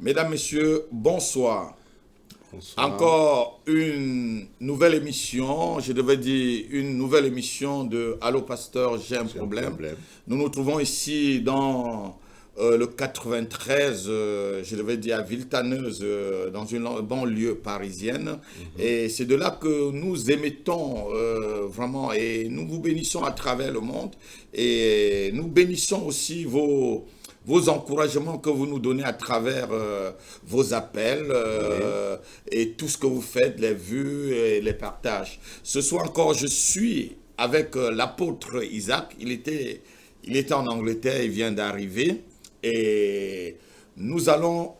Mesdames, Messieurs, bonsoir. Bonsoir. Encore une nouvelle émission, je devais dire une nouvelle émission de Allô Pasteur, j'ai un problème. Nous nous trouvons ici dans le 93, je devais dire à Villetaneuse, dans une banlieue parisienne. Et c'est de là que nous émettons vraiment et nous vous bénissons à travers le monde. Et nous bénissons aussi vos encouragements que vous nous donnez à travers vos appels et tout ce que vous faites, les vues et les partages. Ce soir encore, je suis avec l'apôtre Isaac. Il était en Angleterre, il vient d'arriver. Et nous allons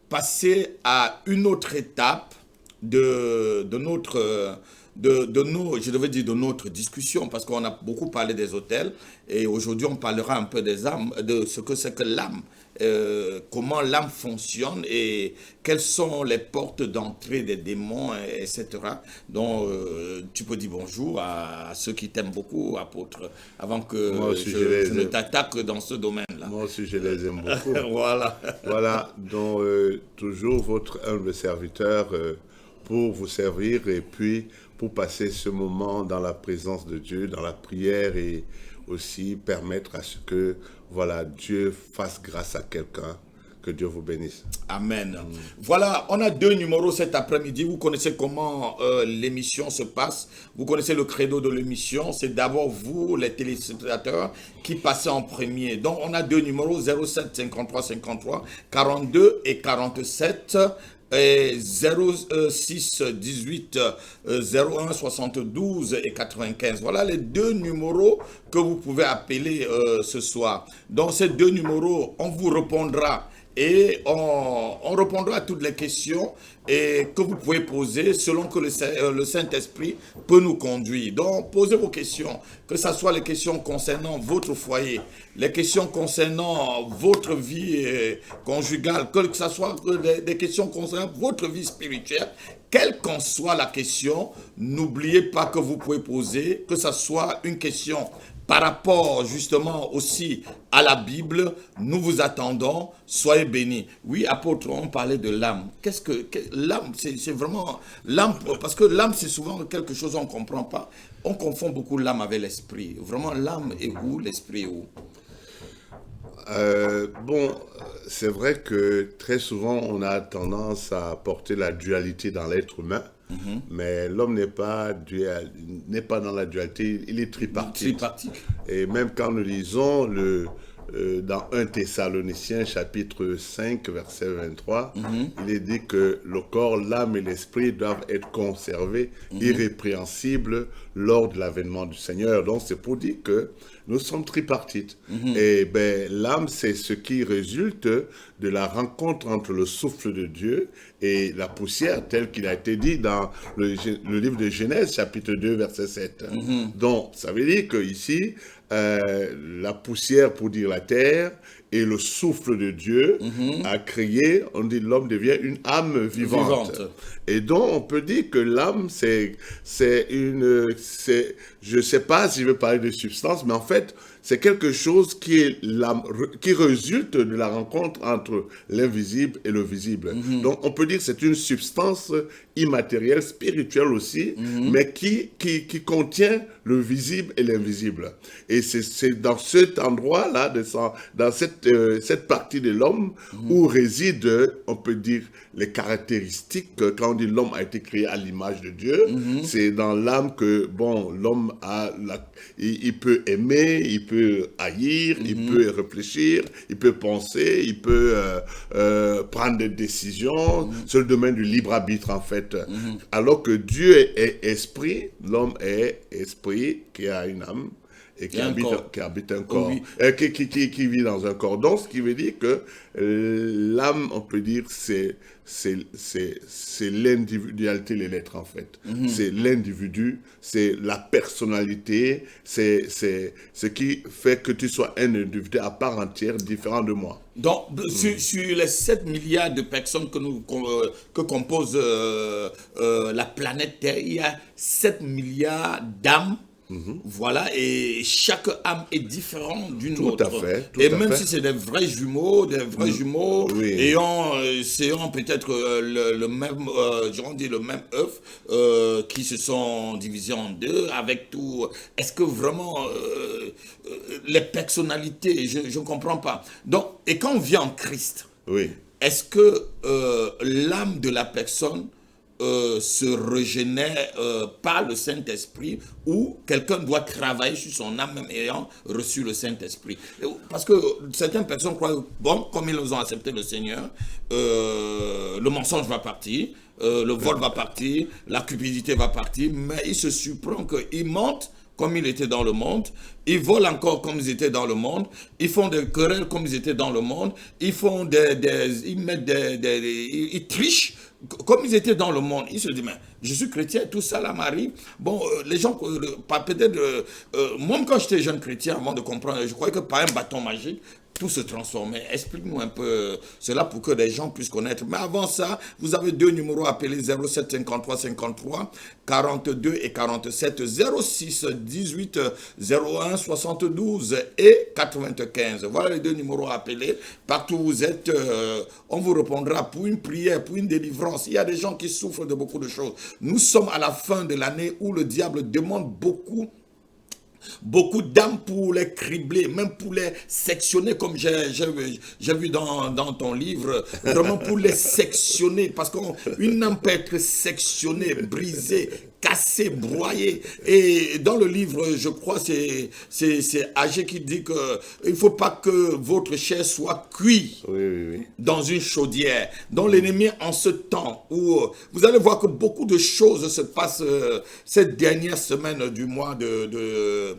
passer à une autre étape de notre discussion, parce qu'on a beaucoup parlé des hôtels et aujourd'hui on parlera un peu des âmes, de ce que c'est que l'âme, comment l'âme fonctionne et quelles sont les portes d'entrée des démons, etc. Donc tu peux dire bonjour à ceux qui t'aiment beaucoup, apôtre, avant que je ne t'attaque dans ce domaine-là. Moi aussi je les aime beaucoup. Voilà. Voilà, donc toujours votre humble serviteur pour vous servir et puis pour passer ce moment dans la présence de Dieu, dans la prière et aussi permettre à ce que voilà, Dieu fasse grâce à quelqu'un. Que Dieu vous bénisse. Amen. Voilà, on a deux numéros cet après-midi. Vous connaissez comment l'émission se passe. Vous connaissez le credo de l'émission. C'est d'abord vous, les téléspectateurs, qui passez en premier. Donc, on a deux numéros, 07 53 53 42 et 47. Et 06 18 01 72 et 95. Voilà les deux numéros que vous pouvez appeler ce soir. Dans ces deux numéros, on vous répondra et on répondra à toutes les questions et que vous pouvez poser selon que le Saint-Esprit peut nous conduire. Donc, posez vos questions, que ce soit les questions concernant votre foyer, les questions concernant votre vie conjugale, que ce soit des questions concernant votre vie spirituelle. Quelle qu'en soit la question, n'oubliez pas que vous pouvez poser, que ce soit une question par rapport justement aussi à la Bible. Nous vous attendons, soyez bénis. Oui, apôtre, on parlait de l'âme. Qu'est-ce que l'âme? C'est vraiment l'âme, parce que l'âme c'est souvent quelque chose qu'on ne comprend pas. On confond beaucoup l'âme avec l'esprit. Vraiment, l'âme est où, l'esprit est où? Bon, c'est vrai que très souvent on a tendance à porter la dualité dans l'être humain. Mais l'homme n'est pas dans la dualité, il est tripartite. Et même quand nous lisons dans 1 Thessaloniciens chapitre 5 verset 23, il est dit que le corps, l'âme et l'esprit doivent être conservés irrépréhensibles lors de l'avènement du Seigneur. Donc c'est pour dire que nous sommes tripartites. Et ben, l'âme, c'est ce qui résulte de la rencontre entre le souffle de Dieu et la poussière, tel qu'il a été dit dans le livre de Genèse, chapitre 2, verset 7. Donc, ça veut dire qu'ici, la poussière, pour dire la terre, et le souffle de Dieu a créé, on dit l'homme devient une âme vivante. Et donc, on peut dire que l'âme, je ne sais pas si je veux parler de substance, mais en fait, c'est quelque chose qui résulte de la rencontre entre l'invisible et le visible. Donc, on peut dire que c'est une substance immatérielle, spirituelle aussi, mais qui contient le visible et l'invisible. Et c'est dans cet endroit-là, dans cette partie de l'homme, où résident, on peut dire, les caractéristiques. Quand on dit l'homme a été créé à l'image de Dieu, c'est dans l'âme que, bon, l'homme il peut aimer, il peut haïr, il peut réfléchir, il peut penser, il peut prendre des décisions. C'est le domaine du libre arbitre, en fait. Alors que Dieu est esprit, l'homme est esprit qui a une âme et qui habite un corps, qui vit dans un corps. Donc, ce qui veut dire que l'âme, on peut dire, c'est l'individualité, les lettres, en fait. C'est l'individu, c'est la personnalité, c'est ce qui fait que tu sois un individu à part entière, différent de moi. Donc, sur les 7 milliards de personnes que compose la planète Terre, il y a 7 milliards d'âmes Voilà, et chaque âme est différente d'une Tout autre. à fait, tout et à même fait. si c'est des vrais jumeaux, Oui. ayant peut-être le même, le même œuf, qui se sont divisés en deux, avec tout. Est-ce que vraiment les personnalités, je ne comprends pas. Donc, et quand on vient en Christ, Oui. est-ce que l'âme de la personne se régénère par le Saint-Esprit, ou quelqu'un doit travailler sur son âme même ayant reçu le Saint-Esprit? Parce que certaines personnes croient, bon, comme ils ont accepté le Seigneur, le mensonge va partir, le vol va partir, la cupidité va partir, mais il se surprend qu'ils mentent comme ils étaient dans le monde, ils volent encore comme ils étaient dans le monde, ils font des querelles comme ils étaient dans le monde, ils font ils trichent comme ils étaient dans le monde. Ils se disent, mais je suis chrétien, tout ça là m'arrive. Bon, les gens, peut-être, moi quand j'étais jeune chrétien, avant de comprendre, je croyais que par un bâton magique, tout se transformait. Explique-nous un peu cela pour que les gens puissent connaître. Mais avant ça, vous avez deux numéros appelés 07 53 53 42 et 47, 06 18 01 72 et 95. Voilà les deux numéros appelés. Partout où vous êtes, on vous répondra pour une prière, pour une délivrance. Il y a des gens qui souffrent de beaucoup de choses. Nous sommes à la fin de l'année où le diable demande beaucoup d'âmes pour les cribler, même pour les sectionner, comme j'ai vu dans ton livre, vraiment pour les sectionner, parce qu'une âme peut être sectionnée, brisée, cassée, broyée. Et dans le livre, je crois, c'est Agé qui dit qu'il ne faut pas que votre chair soit cuite dans une chaudière. Donc l'ennemi, en ce temps où vous allez voir que beaucoup de choses se passent cette dernière semaine du mois de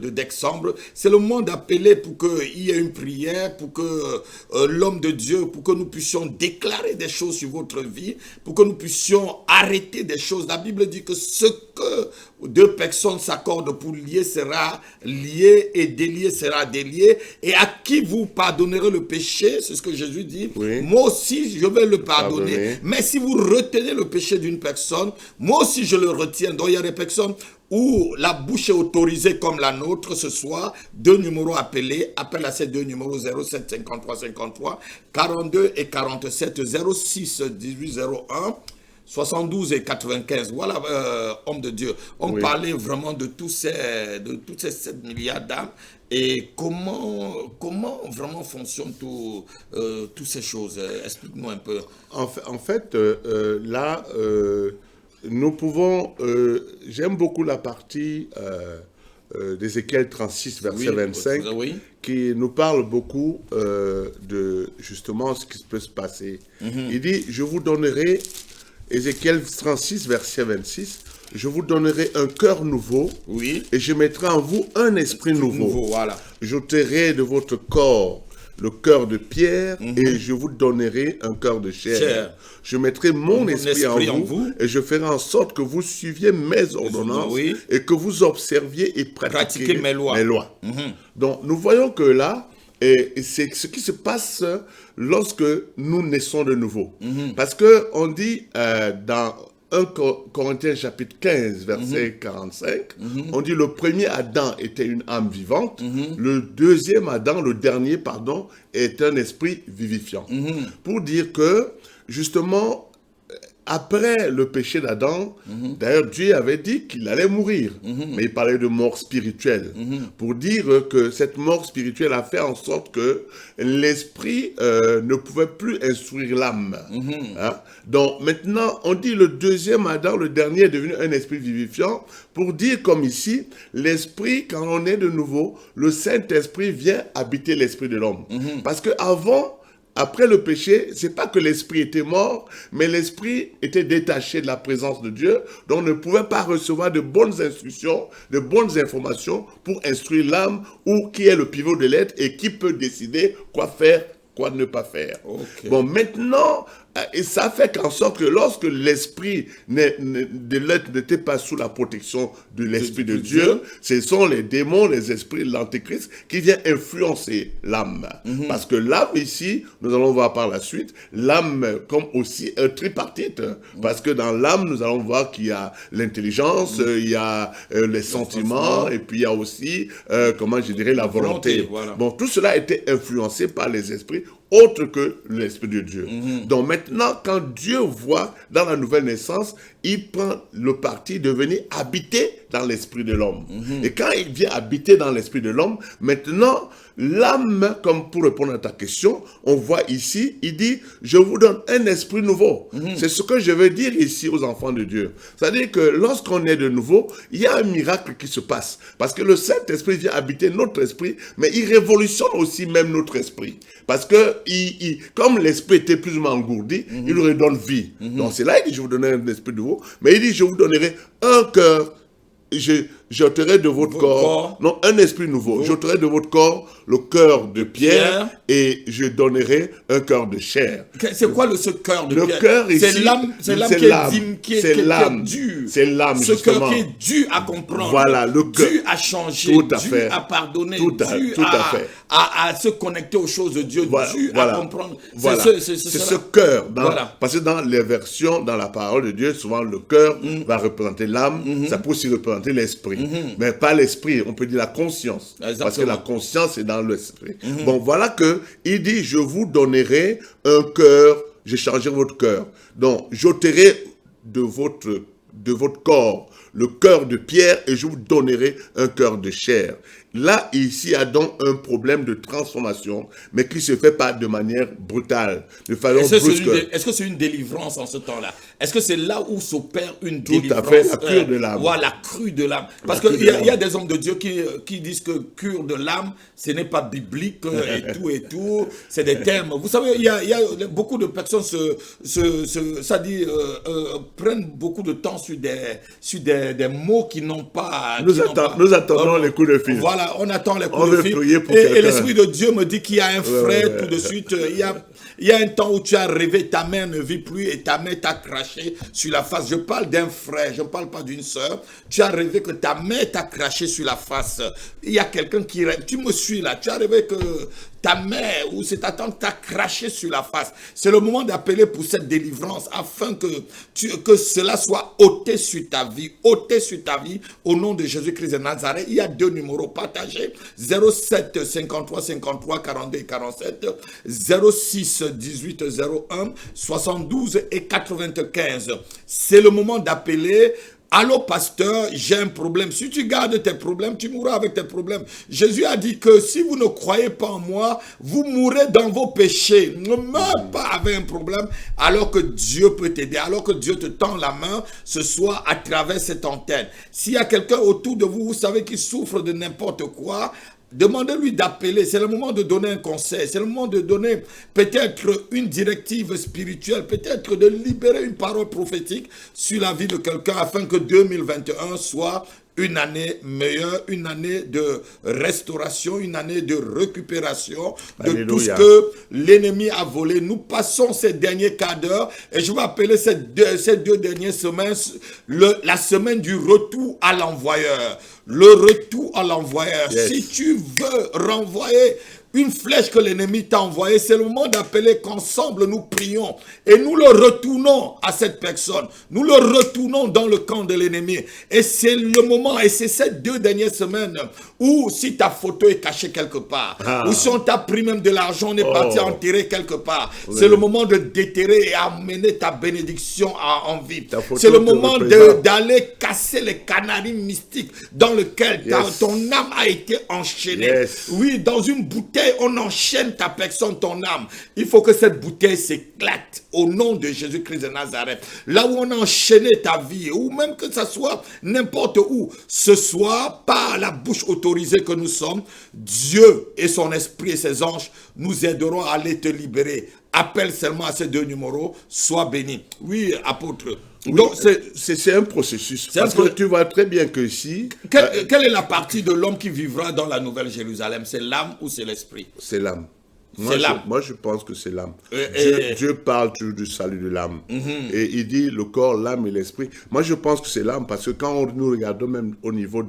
décembre, c'est le moment d'appeler pour qu'il y ait une prière, pour que l'homme de Dieu, pour que nous puissions déclarer des choses sur votre vie, pour que nous puissions arrêter des choses. La Bible dit que ce que deux personnes s'accordent pour lier sera lié, et délié sera délié, et à qui vous pardonnerez le péché, c'est ce que Jésus dit, moi aussi je vais le pardonner. Mais si vous retenez le péché d'une personne, moi aussi je le retiens. Donc il y a des personnes où la bouche est autorisée comme la nôtre ce soir. Deux numéros appelés, appelle à ces deux numéros 07 53 53 42 et 47, 06 18 01 72 et 95. Voilà, homme de Dieu. On parlait vraiment de toutes ces 7 milliards d'âmes, et comment vraiment fonctionnent toutes ces choses. Explique-nous un peu. En fait, là, nous pouvons... J'aime beaucoup la partie d'Ézéchiel 36, verset 25, qui nous parle beaucoup de justement ce qui peut se passer. Il dit, je vous donnerai... Ézéchiel 36, verset 26, je vous donnerai un cœur nouveau, et je mettrai en vous un esprit nouveau. Voilà. J'ôterai de votre corps le cœur de pierre, et je vous donnerai un cœur de chair. Je mettrai mon esprit en vous, et je ferai en sorte que vous suiviez mes ordonnances, et que vous observiez et pratiquiez mes lois. Donc, nous voyons que là, et c'est ce qui se passe lorsque nous naissons de nouveau. Parce qu'on dit dans 1 Corinthiens chapitre 15, verset 45, on dit le premier Adam était une âme vivante, le deuxième Adam, le dernier, pardon, est un esprit vivifiant. Pour dire que, justement, après le péché d'Adam, d'ailleurs Dieu avait dit qu'il allait mourir, mais il parlait de mort spirituelle, pour dire que cette mort spirituelle a fait en sorte que l'esprit ne pouvait plus instruire l'âme. Donc maintenant, on dit le deuxième Adam, le dernier est devenu un esprit vivifiant, pour dire comme ici, l'esprit, quand on est de nouveau, le Saint-Esprit vient habiter l'esprit de l'homme. Parce qu'avant, après le péché, c'est pas que l'esprit était mort, mais l'esprit était détaché de la présence de Dieu, donc ne pouvait pas recevoir de bonnes instructions, de bonnes informations pour instruire l'âme, ou qui est le pivot de l'être et qui peut décider quoi faire, quoi ne pas faire. Bon, maintenant, Et ça fait qu'en sorte que lorsque l'esprit de l'être n'était pas sous la protection de l'esprit de Dieu, ce sont les démons, les esprits de l'antéchrist qui viennent influencer l'âme. Parce que l'âme ici, nous allons voir par la suite, l'âme comme aussi un tripartite. Parce que dans l'âme, nous allons voir qu'il y a l'intelligence, il y a les sentiments, et puis il y a aussi, comment je dirais, la volonté. Voilà. Bon, tout cela a été influencé par les esprits autre que l'Esprit de Dieu. Donc maintenant, quand Dieu voit dans la nouvelle naissance, il prend le parti de venir habiter dans l'esprit de l'homme. Et quand il vient habiter dans l'esprit de l'homme, maintenant, l'âme, comme pour répondre à ta question, on voit ici, il dit, je vous donne un esprit nouveau. C'est ce que je veux dire ici aux enfants de Dieu. C'est-à-dire que lorsqu'on est de nouveau, il y a un miracle qui se passe. Parce que le Saint-Esprit vient habiter notre esprit, mais il révolutionne aussi même notre esprit. Parce que comme l'esprit était plus ou moins engourdi, il lui redonne vie. Donc c'est là, il dit, je vous donnerai un esprit nouveau. Mais il dit, je vous donnerai un cœur. J'ôterai de votre corps, non, un esprit nouveau. J'ôterai de votre corps le cœur de pierre et je donnerai un cœur de chair. C'est quoi ce cœur de pierre? Le cœur ici, c'est l'âme qui est dure. C'est l'âme, ce cœur qui est dur à comprendre. Voilà, le cœur. Dû à changer, tout à dû fait. à pardonner, tout à fait. À se connecter aux choses de Dieu, dû à comprendre. Voilà. C'est ce cœur. Parce que dans les versions, dans la parole de Dieu, souvent le cœur va représenter l'âme, ça peut aussi représenter l'esprit. Mais pas l'esprit, on peut dire la conscience. Exactement. Parce que la conscience est dans l'esprit. Bon, voilà que il dit, je vous donnerai un cœur, j'ai changé votre cœur. Donc, j'ôterai de votre corps le cœur de pierre et je vous donnerai un cœur de chair. Là, ici, il y a donc un problème de transformation, mais qui se fait pas de manière brutale, de façon brusque. Est-ce que c'est une délivrance en ce temps-là? Est-ce que c'est là où s'opère une Tout délivrance? à fait, la cure de l'âme. Voilà, la crue de l'âme. Parce qu'il y a des hommes de Dieu qui disent que cure de l'âme, ce n'est pas biblique et tout. C'est des termes. Vous savez, il y a beaucoup de personnes prennent beaucoup de temps sur des mots qui n'ont pas... Nous attendons les coups de fil. Voilà, on attend les coups de fil. Et l'Esprit de Dieu me dit qu'il y a un frère tout de suite. Il y a un temps où tu as rêvé, ta mère ne vit plus et ta mère t'a craché sur la face. Je parle d'un frère, je ne parle pas d'une sœur. Tu as rêvé que ta mère t'a craché sur la face. Il y a quelqu'un qui rêve. Tu me suis là. Tu as rêvé que ta mère ou c'est ta tante t'a craché sur la face. C'est le moment d'appeler pour cette délivrance afin que cela soit ôté sur ta vie. Ôté sur ta vie au nom de Jésus-Christ de Nazareth. Il y a 2 numéros partagés. 07 53 53 42 et 47. 06 18 01 72 et 95. C'est le moment d'appeler. Allô pasteur, j'ai un problème. Si tu gardes tes problèmes, tu mourras avec tes problèmes. Jésus a dit que si vous ne croyez pas en moi, vous mourrez dans vos péchés. Ne meurs pas avec un problème alors que Dieu peut t'aider, alors que Dieu te tend la main ce soir à travers cette antenne. S'il y a quelqu'un autour de vous, vous savez, qui souffre de n'importe quoi, demandez-lui d'appeler. C'est le moment de donner un conseil. C'est le moment de donner peut-être une directive spirituelle, peut-être de libérer une parole prophétique sur la vie de quelqu'un afin que 2021 soit une année meilleure, une année de restauration, une année de récupération de tout ce que l'ennemi a volé. Nous passons ces derniers quarts d'heure et je vais appeler ces deux dernières semaines la semaine du retour à l'envoyeur. Le retour à l'envoyeur. Yes. Si tu veux renvoyer une flèche que l'ennemi t'a envoyée, c'est le moment d'appeler qu'ensemble nous prions et nous le retournons à cette personne. Nous le retournons dans le camp de l'ennemi. Et c'est le moment, et c'est ces 2 dernières semaines où si ta photo est cachée quelque part, ou si on t'a pris même de l'argent, on est parti enterrer quelque part, c'est le moment de déterrer et amener ta bénédiction en vie. C'est le moment d'aller casser les canaries mystiques dans lesquels ton âme a été enchaînée. Oui, dans une bouteille, on enchaîne ta personne, ton âme. Il faut que cette bouteille s'éclate au nom de Jésus-Christ de Nazareth. Là où on a enchaîné ta vie, ou même que ça soit n'importe où, ce soir, par la bouche autorisée que nous sommes, Dieu et son esprit et ses anges nous aideront à aller te libérer. Appelle seulement à ces 2 numéros, sois béni. Oui, apôtre. Oui, donc c'est un processus. Parce que tu vois très bien que si... Quelle est la partie de l'homme qui vivra dans la Nouvelle Jérusalem? C'est l'âme ou c'est l'esprit? C'est l'âme. C'est l'âme. Moi, je pense que c'est l'âme. Et- Dieu parle toujours du salut de l'âme. Et il dit le corps, l'âme et l'esprit. Moi, je pense que c'est l'âme parce que quand nous regardons même au niveau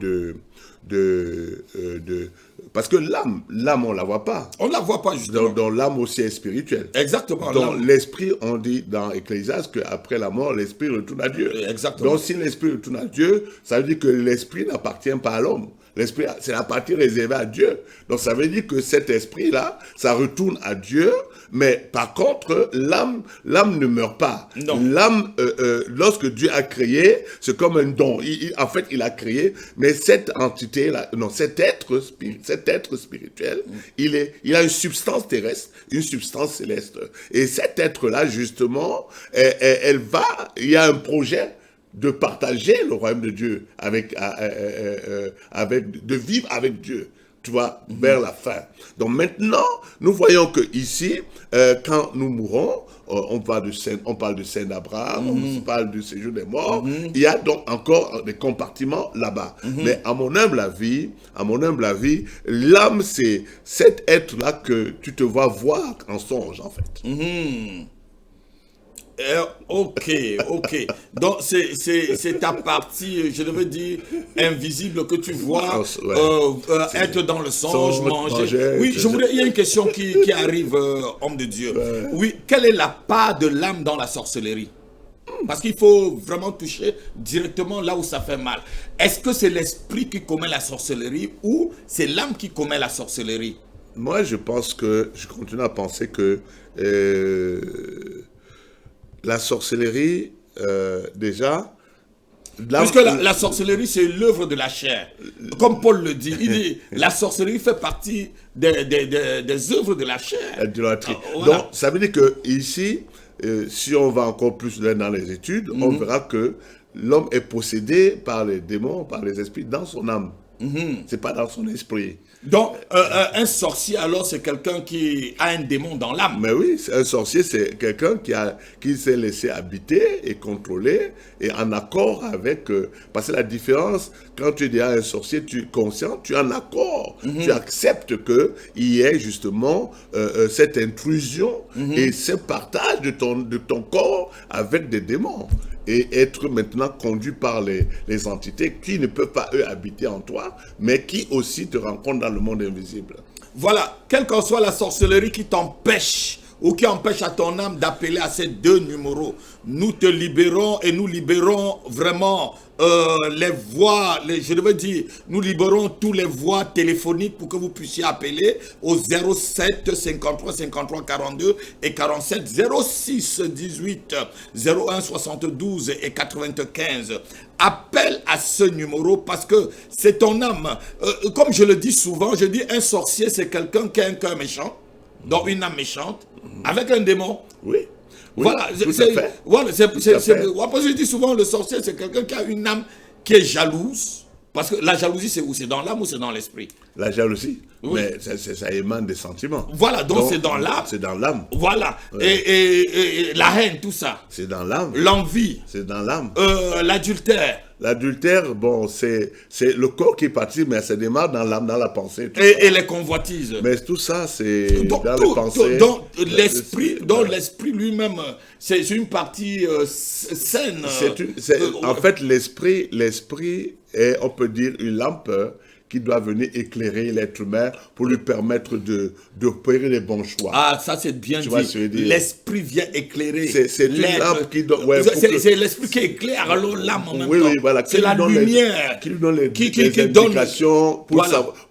parce que l'âme, on la voit pas. On ne la voit pas, justement. Dans l'âme aussi est spirituelle. Exactement. Dans l'âme. l'esprit, on dit dans Ecclésiaste qu'après la mort, l'esprit retourne à Dieu. Exactement. Donc si l'esprit retourne à Dieu, ça veut dire que l'esprit n'appartient pas à l'homme. L'esprit, c'est la partie réservée à Dieu. Donc ça veut dire que cet esprit-là, ça retourne à Dieu, mais par contre, l'âme ne meurt pas. Non. L'âme, lorsque Dieu a créé, c'est comme un don. En fait, il a créé, mais cette entité-là, non, cet être spirituel, il a une substance terrestre, une substance céleste. Et cet être-là, justement, il y a un projet de partager le royaume de Dieu de vivre avec Dieu, tu vois, vers la fin. Donc maintenant, nous voyons que ici, quand nous mourons, on parle de Saint Abraham, on parle du séjour des morts. Il y a donc encore des compartiments là-bas. Mais à mon humble avis, l'âme, c'est cet être-là que tu te vois voir en songe, en fait. Ok. Donc, c'est ta partie, je devais dire, invisible que tu vois être dans le songe, manger. Oui, il y a une question qui arrive, homme de Dieu. Oui, quelle est la part de l'âme dans la sorcellerie? Parce qu'il faut vraiment toucher directement là où ça fait mal. Est-ce que c'est l'esprit qui commet la sorcellerie ou c'est l'âme qui commet la sorcellerie? Moi, je continue à penser que la sorcellerie, déjà... Puisque la sorcellerie, c'est l'œuvre de la chair. Comme Paul le dit, il dit, la sorcellerie fait partie des œuvres de la chair. Voilà. Donc, ça veut dire que ici, si on va encore plus loin dans les études, on verra que l'homme est possédé par les démons, par les esprits, dans son âme. C'est pas dans son esprit. Donc, un sorcier, alors, c'est quelqu'un qui a un démon dans l'âme. Mais oui, un sorcier, c'est quelqu'un qui s'est laissé habiter et contrôler et en accord avec... parce que la différence, quand tu es déjà un sorcier, tu es conscient, tu es en accord. Tu acceptes qu'il y ait justement cette intrusion et ce partage de ton corps avec des démons. Et être maintenant conduit par les entités qui ne peuvent pas, eux, habiter en toi, mais qui aussi te rencontrent dans le monde invisible. Voilà, quelle qu'en soit la sorcellerie qui t'empêche ou qui empêche à ton âme d'appeler à ces deux numéros, nous te libérons et nous libérons vraiment les voies, je devais dire, nous libérons tous les voies téléphoniques pour que vous puissiez appeler au 07 53 53 42 et 47 06 18 01 72 et 95. Appelle à ce numéro parce que c'est ton âme. Comme je le dis souvent, je dis un sorcier, c'est quelqu'un qui a un cœur méchant, donc une âme méchante, avec un démon. Oui. Voilà, je dis souvent, le sorcier, c'est quelqu'un qui a une âme qui est jalouse. Parce que la jalousie, c'est où? C'est dans l'âme ou c'est dans l'esprit? La jalousie, oui. Mais ça émane des sentiments. Voilà, donc c'est dans l'âme. C'est dans l'âme. Voilà, et la haine, tout ça. C'est dans l'âme. L'envie. C'est dans l'âme. L'adultère. L'adultère, bon, c'est le corps qui participe, mais ça démarre dans l'âme, dans la pensée. Et les convoitises. Mais tout ça, c'est dans les pensées. Donc l'esprit lui-même, c'est une partie saine. En fait, l'esprit est, on peut dire, une lampe qui doit venir éclairer l'être humain pour lui permettre d'opérer les bons choix. Ah, ça c'est bien dit. L'esprit vient éclairer. C'est une lampe qui doit... Ouais, c'est l'esprit qui éclaire alors l'âme en même temps. Oui, voilà. C'est la lumière. Qui lui donne les indications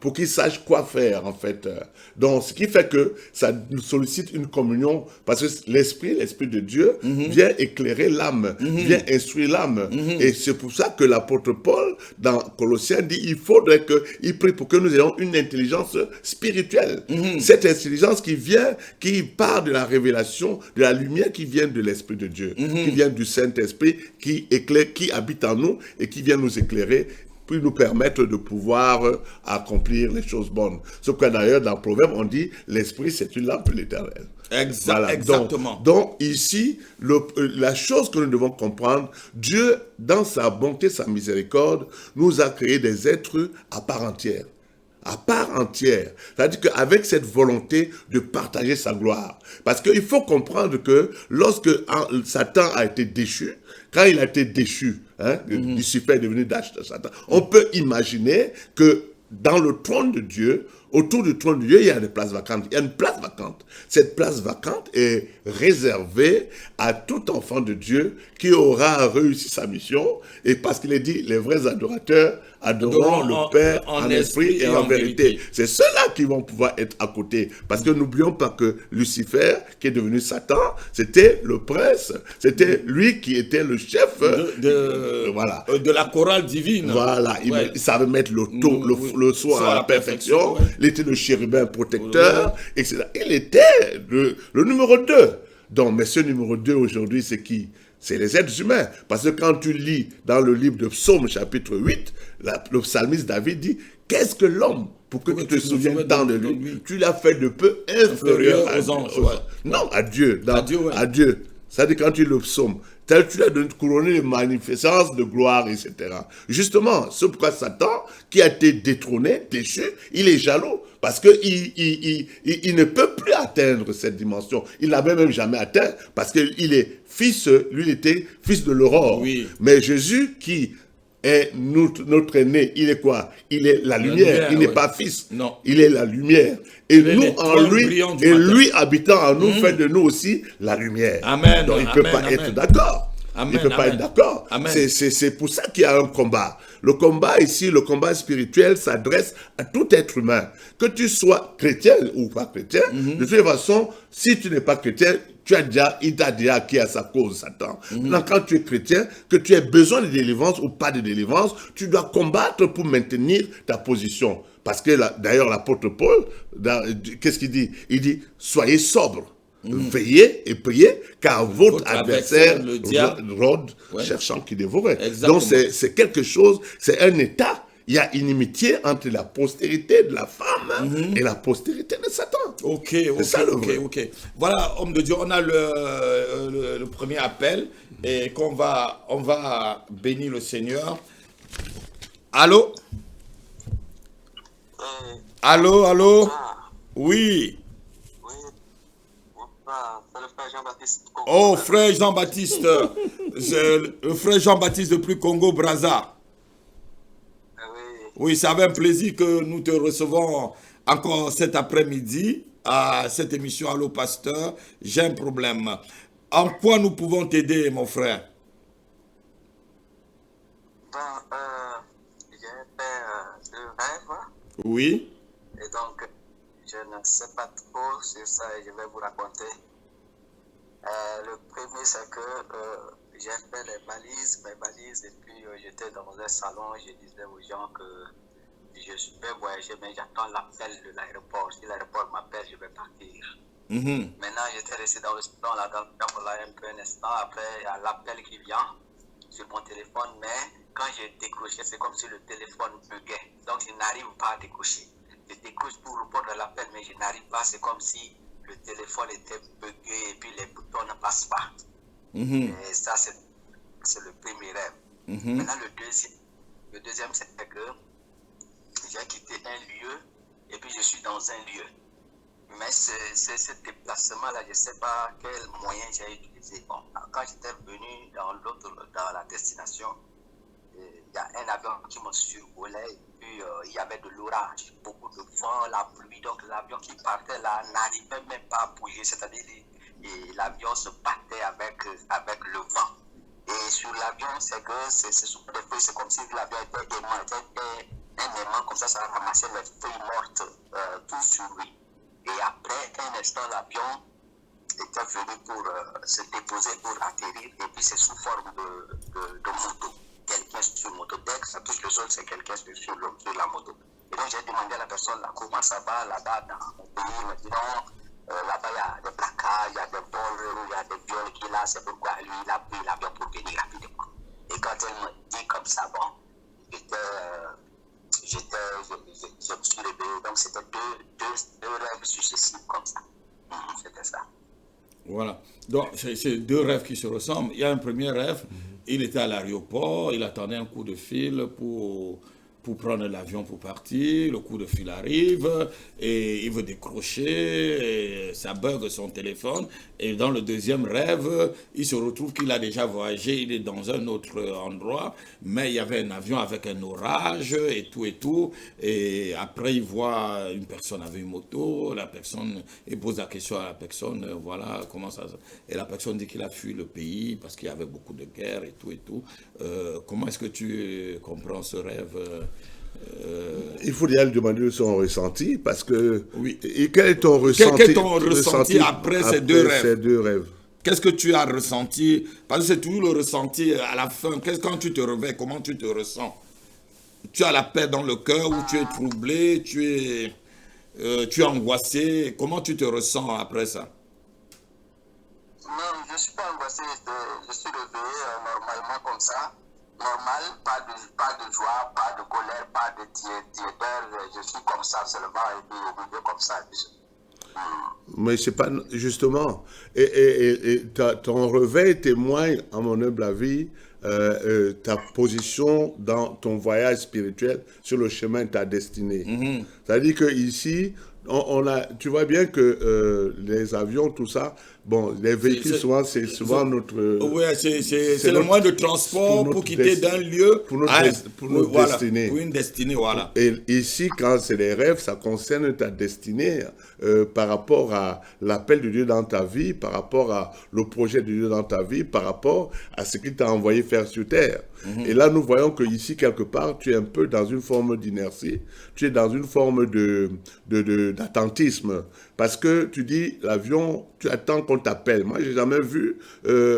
pour qu'il sache quoi faire, en fait. Donc, ce qui fait que ça nous sollicite une communion, parce que l'esprit de Dieu vient éclairer l'âme, vient instruire l'âme. Et c'est pour ça que l'apôtre Paul, dans Colossiens, dit il faudrait qu'il prie pour que nous ayons une intelligence spirituelle. Cette intelligence qui part de la révélation, de la lumière qui vient de l'Esprit de Dieu, qui vient du Saint-Esprit, qui éclaire, qui habite en nous et qui vient nous éclairer, puis nous permettre de pouvoir accomplir les choses bonnes. Ce que d'ailleurs dans Proverbe on dit, l'esprit c'est une lampe de l'Éternel. Voilà. Exactement. Donc ici, la chose que nous devons comprendre, Dieu, dans sa bonté, sa miséricorde, nous a créé des êtres à part entière. à part entière. C'est-à-dire qu'avec cette volonté de partager sa gloire. Parce qu'il faut comprendre que lorsque Satan a été déchu, quand il a été déchu, Lucifer est devenu Satan, on peut imaginer que dans le trône de Dieu, autour du trône de Dieu, il y a des places vacantes. Il y a une place vacante. Cette place vacante est réservée à tout enfant de Dieu qui aura réussi sa mission. Et parce qu'il est dit, les vrais adorateurs adoreront le Père en esprit et en vérité. C'est ceux-là qui vont pouvoir être à côté. Parce que n'oublions pas que Lucifer, qui est devenu Satan, c'était le prince. C'était lui qui était le chef voilà. De la chorale divine. Voilà. Il savait mettre le son à la perfection. Ouais. Il était le chérubin protecteur, etc. Il était le numéro 2. Donc, mais ce numéro 2 aujourd'hui, c'est qui? C'est les êtres humains. Parce que quand tu lis dans le livre de Psaume chapitre 8, le psalmiste David dit, qu'est-ce que l'homme pour que tu te souviennes tant de lui? Tu l'as fait de peu inférieur aux anges. Non, à Dieu. À Dieu. C'est-à-dire quand tu lis le psaume, tu l'as couronné de magnificence, de gloire, etc. Justement, c'est pourquoi Satan, qui a été détrôné, déchu, il est jaloux. Parce qu'il ne peut plus atteindre cette dimension. Il l'avait même jamais atteint, parce qu'il est fils, lui il était fils de l'aurore. Oui. Mais Jésus qui est notre aîné, il est quoi? Il est la lumière, il n'est pas fils. Non. Il est la lumière. Et nous en lui, et lui habitant en nous, fait de nous aussi la lumière. Amen. Donc il ne peut pas être d'accord. Il ne peut pas être d'accord. C'est pour ça qu'il y a un combat. Le combat ici, le combat spirituel s'adresse à tout être humain. Que tu sois chrétien ou pas chrétien, de toute façon, si tu n'es pas chrétien, il t'a déjà acquis à sa cause, Satan. Maintenant, quand tu es chrétien, que tu aies besoin de délivrance ou pas de délivrance, tu dois combattre pour maintenir ta position. Parce que d'ailleurs, l'apôtre Paul, qu'est-ce qu'il dit? Il dit, soyez sobres. Veillez et priez, car votre adversaire rôde cherchant qui dévorait. Donc c'est quelque chose, c'est un état. Il y a inimitié entre la postérité de la femme et la postérité de Satan. Ok. Voilà, homme de Dieu, on a le premier appel et on va bénir le Seigneur. Allô? Allô? Oui. Oh, frère Jean-Baptiste, le frère Jean-Baptiste depuis Congo-Brazza. Oui, c'est avec un plaisir que nous te recevons encore cet après-midi à cette émission Allô Pasteur. J'ai un problème. En quoi nous pouvons t'aider, mon frère? J'ai fait 2 rêves. Oui. Et donc, je ne sais pas trop sur ça et je vais vous raconter. Le premier, c'est que j'ai fait mes valises, et puis j'étais dans un salon, je disais aux gens que je vais voyager, mais j'attends l'appel de l'aéroport. Si l'aéroport m'appelle, je vais partir. Maintenant, j'étais resté dans le salon, là, un instant, après, il y a l'appel qui vient sur mon téléphone, mais quand j'ai décroché, c'est comme si le téléphone buguait. Donc, je n'arrive pas à décrocher. Je décroche pour répondre à l'appel, mais je n'arrive pas, c'est comme si le téléphone était bugué et puis les boutons ne passent pas. Et ça, c'est le premier rêve. Maintenant, le deuxième, c'est que j'ai quitté un lieu et puis je suis dans un lieu. Mais c'est ce déplacement-là, je ne sais pas quel moyen j'ai utilisé. Bon, quand j'étais venu dans la destination, il y a un avion qui me survolait et puis il y avait de l'orage, beaucoup de vent, la pluie. Donc l'avion qui partait là n'arrivait même pas à bouger, c'est-à-dire l'avion se battait avec le vent. Et sur l'avion, c'est comme si l'avion était un aimant, comme ça ramassait les feuilles mortes tout sur lui. Et après un instant, l'avion était venu pour se déposer, pour atterrir, et puis c'est sous forme de moto. Quelqu'un sur moto. Dès que ça touche le sol, c'est quelqu'un sur la moto. Et donc j'ai demandé à la personne là, comment ça va là-bas dans mon pays. Il m'a dit non, là-bas il y a des placards, il y a des vols, il y a des viols qui là, c'est pourquoi lui il a pris l'avion pour venir rapidement. Et quand elle m'a dit comme ça, bon, je me suis réveillé. Donc c'était deux rêves successifs comme ça. C'était ça. Voilà. Donc, c'est 2 rêves qui se ressemblent. Il y a un premier rêve, il était à l'aéroport, il attendait un coup de fil pour pour prendre l'avion pour partir. Le coup de fil arrive et il veut décrocher. Et ça bug son téléphone. Et dans le deuxième rêve, il se retrouve qu'il a déjà voyagé. Il est dans un autre endroit. Mais il y avait un avion avec un orage et tout et tout. Et après, il voit une personne avec une moto. La personne, il pose la question à la personne, voilà, comment ça... Et la personne dit qu'il a fui le pays parce qu'il y avait beaucoup de guerres et tout et tout. Comment est-ce que tu comprends ce rêve? Il faut déjà lui demander son ressenti, parce que... Oui. Et quel est ton ressenti, Quel est ton ressenti après ces deux rêves? Qu'est-ce que tu as ressenti? Parce que c'est toujours le ressenti à la fin. Quand tu te réveilles, comment tu te ressens? Tu as la paix dans le cœur ou tu es troublé, tu es angoissé? Comment tu te ressens après ça? Non, je ne suis pas angoissé, je suis réveillé normalement comme ça. Normal, pas de joie, pas de colère, pas de tiédeur. Je suis comme ça seulement et puis évolué comme ça. Mais c'est pas justement. Et ton réveil témoigne, à mon humble avis, ta position dans ton voyage spirituel sur le chemin de ta destinée. C'est-à-dire que ici, tu vois bien que les avions, tout ça, bon, les véhicules, c'est souvent notre... Oui, c'est le moyen de transport pour quitter d'un lieu pour notre destinée. Pour une destinée, voilà. Et ici, quand c'est les rêves, ça concerne ta destinée par rapport à l'appel de Dieu dans ta vie, par rapport à le projet de Dieu dans ta vie, par rapport à ce qu'il t'a envoyé faire sur terre. Et là, nous voyons que ici, quelque part, tu es un peu dans une forme d'inertie, tu es dans une forme d'attentisme. Parce que tu dis, l'avion, tu attends qu'on t'appelle. Moi, j'ai jamais vu,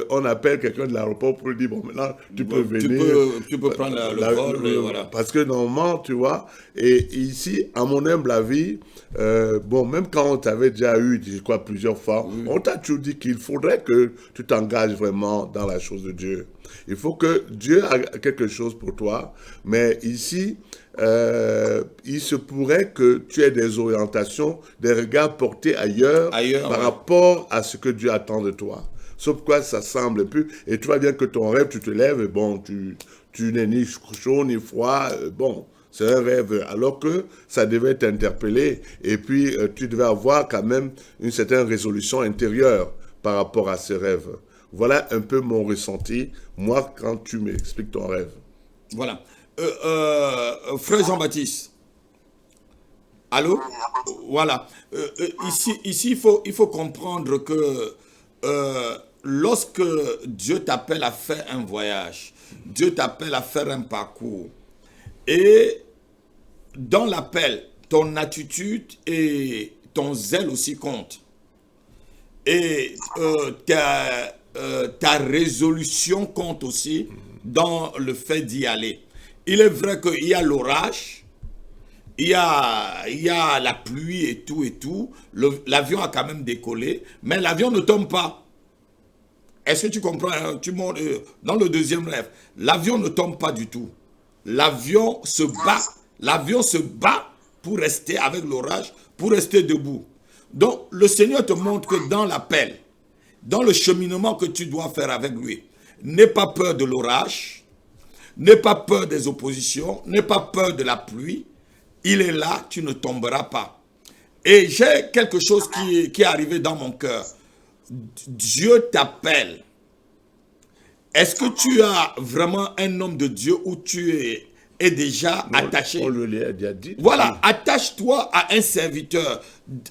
on appelle quelqu'un de l'aéroport pour lui dire, bon, maintenant, tu peux venir. Tu peux prendre le vol, voilà. Parce que normalement, tu vois, et ici, à mon humble avis, bon, même quand on t'avait déjà eu, je crois, plusieurs fois, on t'a toujours dit qu'il faudrait que tu t'engages vraiment dans la chose de Dieu. Il faut que Dieu a quelque chose pour toi, mais ici, il se pourrait que tu aies des orientations, des regards portés ailleurs par rapport à ce que Dieu attend de toi. Sauf quoi ça semble plus. Et tu vois bien que ton rêve, tu te lèves et bon, tu n'es ni chaud ni froid, bon. C'est un rêve, alors que ça devait t'interpeller. Et puis, tu devais avoir quand même une certaine résolution intérieure par rapport à ce rêve. Voilà un peu mon ressenti, moi, quand tu m'expliques ton rêve. Voilà. Frère Jean-Baptiste. Allô? Voilà. Ici, il faut comprendre que lorsque Dieu t'appelle à faire un voyage, Dieu t'appelle à faire un parcours, et dans l'appel, ton attitude et ton zèle aussi comptent. Et ta résolution compte aussi dans le fait d'y aller. Il est vrai qu'il y a l'orage, il y a la pluie et tout. L'avion a quand même décollé, mais l'avion ne tombe pas. Est-ce que tu comprends? Dans le deuxième rêve, l'avion ne tombe pas du tout. L'avion se bat pour rester avec l'orage, pour rester debout. Donc, le Seigneur te montre que dans l'appel, dans le cheminement que tu dois faire avec lui, n'aie pas peur de l'orage, n'aie pas peur des oppositions, n'aie pas peur de la pluie. Il est là, tu ne tomberas pas. Et j'ai quelque chose qui est arrivé dans mon cœur. Dieu t'appelle. Est-ce que tu as vraiment un homme de Dieu où tu es déjà attaché? On le l'a déjà dit. Voilà, attache-toi à un serviteur,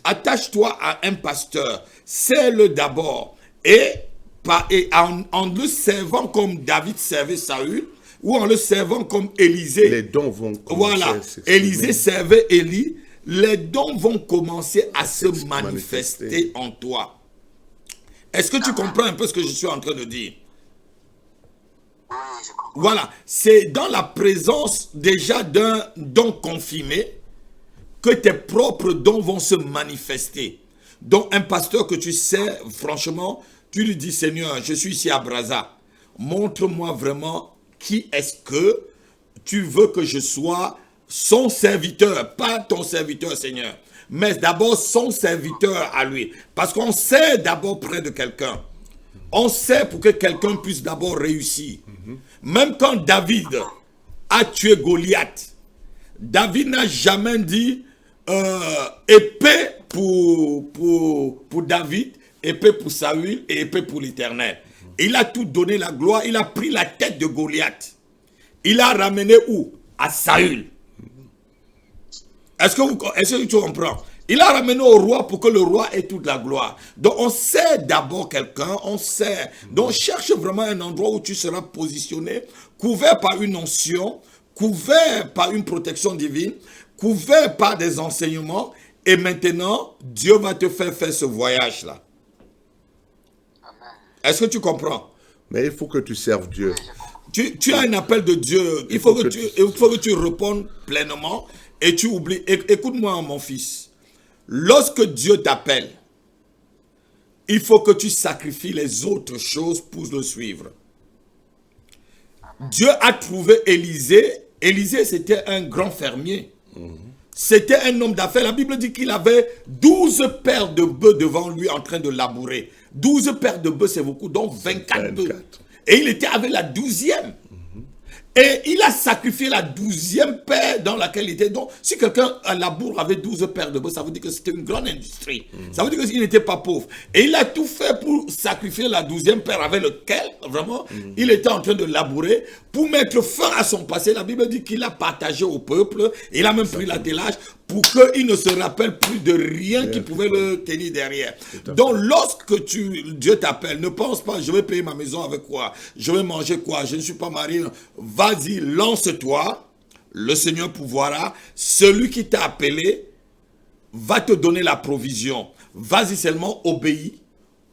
attache-toi à un pasteur, sers-le d'abord. Et en le servant comme David servait Saül, ou en le servant comme Élisée. Les dons vont commencer. Voilà, Élisée servait Élie, les dons vont commencer à se manifester en toi. Est-ce que tu comprends un peu ce que je suis en train de dire? Oui, je comprends. Voilà, c'est dans la présence déjà d'un don confirmé que tes propres dons vont se manifester. Donc un pasteur que tu sais, franchement, tu lui dis, Seigneur, je suis ici à Brazza, montre-moi vraiment qui est-ce que tu veux que je sois son serviteur, pas ton serviteur, Seigneur, mais d'abord son serviteur à lui. Parce qu'on sait d'abord près de quelqu'un. On sait pour que quelqu'un puisse d'abord réussir. Même quand David a tué Goliath, David n'a jamais dit épée pour David, épée pour Saül et épée pour l'Éternel. Il a tout donné la gloire, il a pris la tête de Goliath. Il a ramené où? À Saül. Est-ce que tu comprends? Il a ramené au roi pour que le roi ait toute la gloire. Donc on sait d'abord quelqu'un, on sait. Donc cherche vraiment un endroit où tu seras positionné, couvert par une onction, couvert par une protection divine, couvert par des enseignements. Et maintenant, Dieu va te faire ce voyage-là. Est-ce que tu comprends? Mais il faut que tu serves Dieu. Tu as un appel de Dieu. Il faut que tu répondes pleinement et tu oublies. Écoute-moi, mon fils. Lorsque Dieu t'appelle, il faut que tu sacrifies les autres choses pour le suivre. Dieu a trouvé Élisée. Élisée, c'était un grand fermier. C'était un homme d'affaires. La Bible dit qu'il avait 12 paires de bœufs devant lui en train de labourer. 12 paires de bœufs, c'est beaucoup, donc 24 bœufs. Et il était avec la 12e. Et il a sacrifié la 12e paire dans laquelle il était. Donc, si quelqu'un à laboure avait 12 paires de bœufs, ça veut dire que c'était une grande industrie. Ça veut dire qu'il n'était pas pauvre. Et il a tout fait pour sacrifier la 12e paire avec lequel, vraiment, il était en train de labourer pour mettre fin à son passé. La Bible dit qu'il a partagé au peuple. Il a même pris l'attelage pour qu'il ne se rappelle plus de rien qui pouvait le tenir derrière. Donc, lorsque Dieu t'appelle, ne pense pas, je vais payer ma maison avec quoi? Je vais manger quoi? Je ne suis pas marié. Vas-y, lance-toi. Le Seigneur pourvoira. Celui qui t'a appelé va te donner la provision. Vas-y seulement, obéis.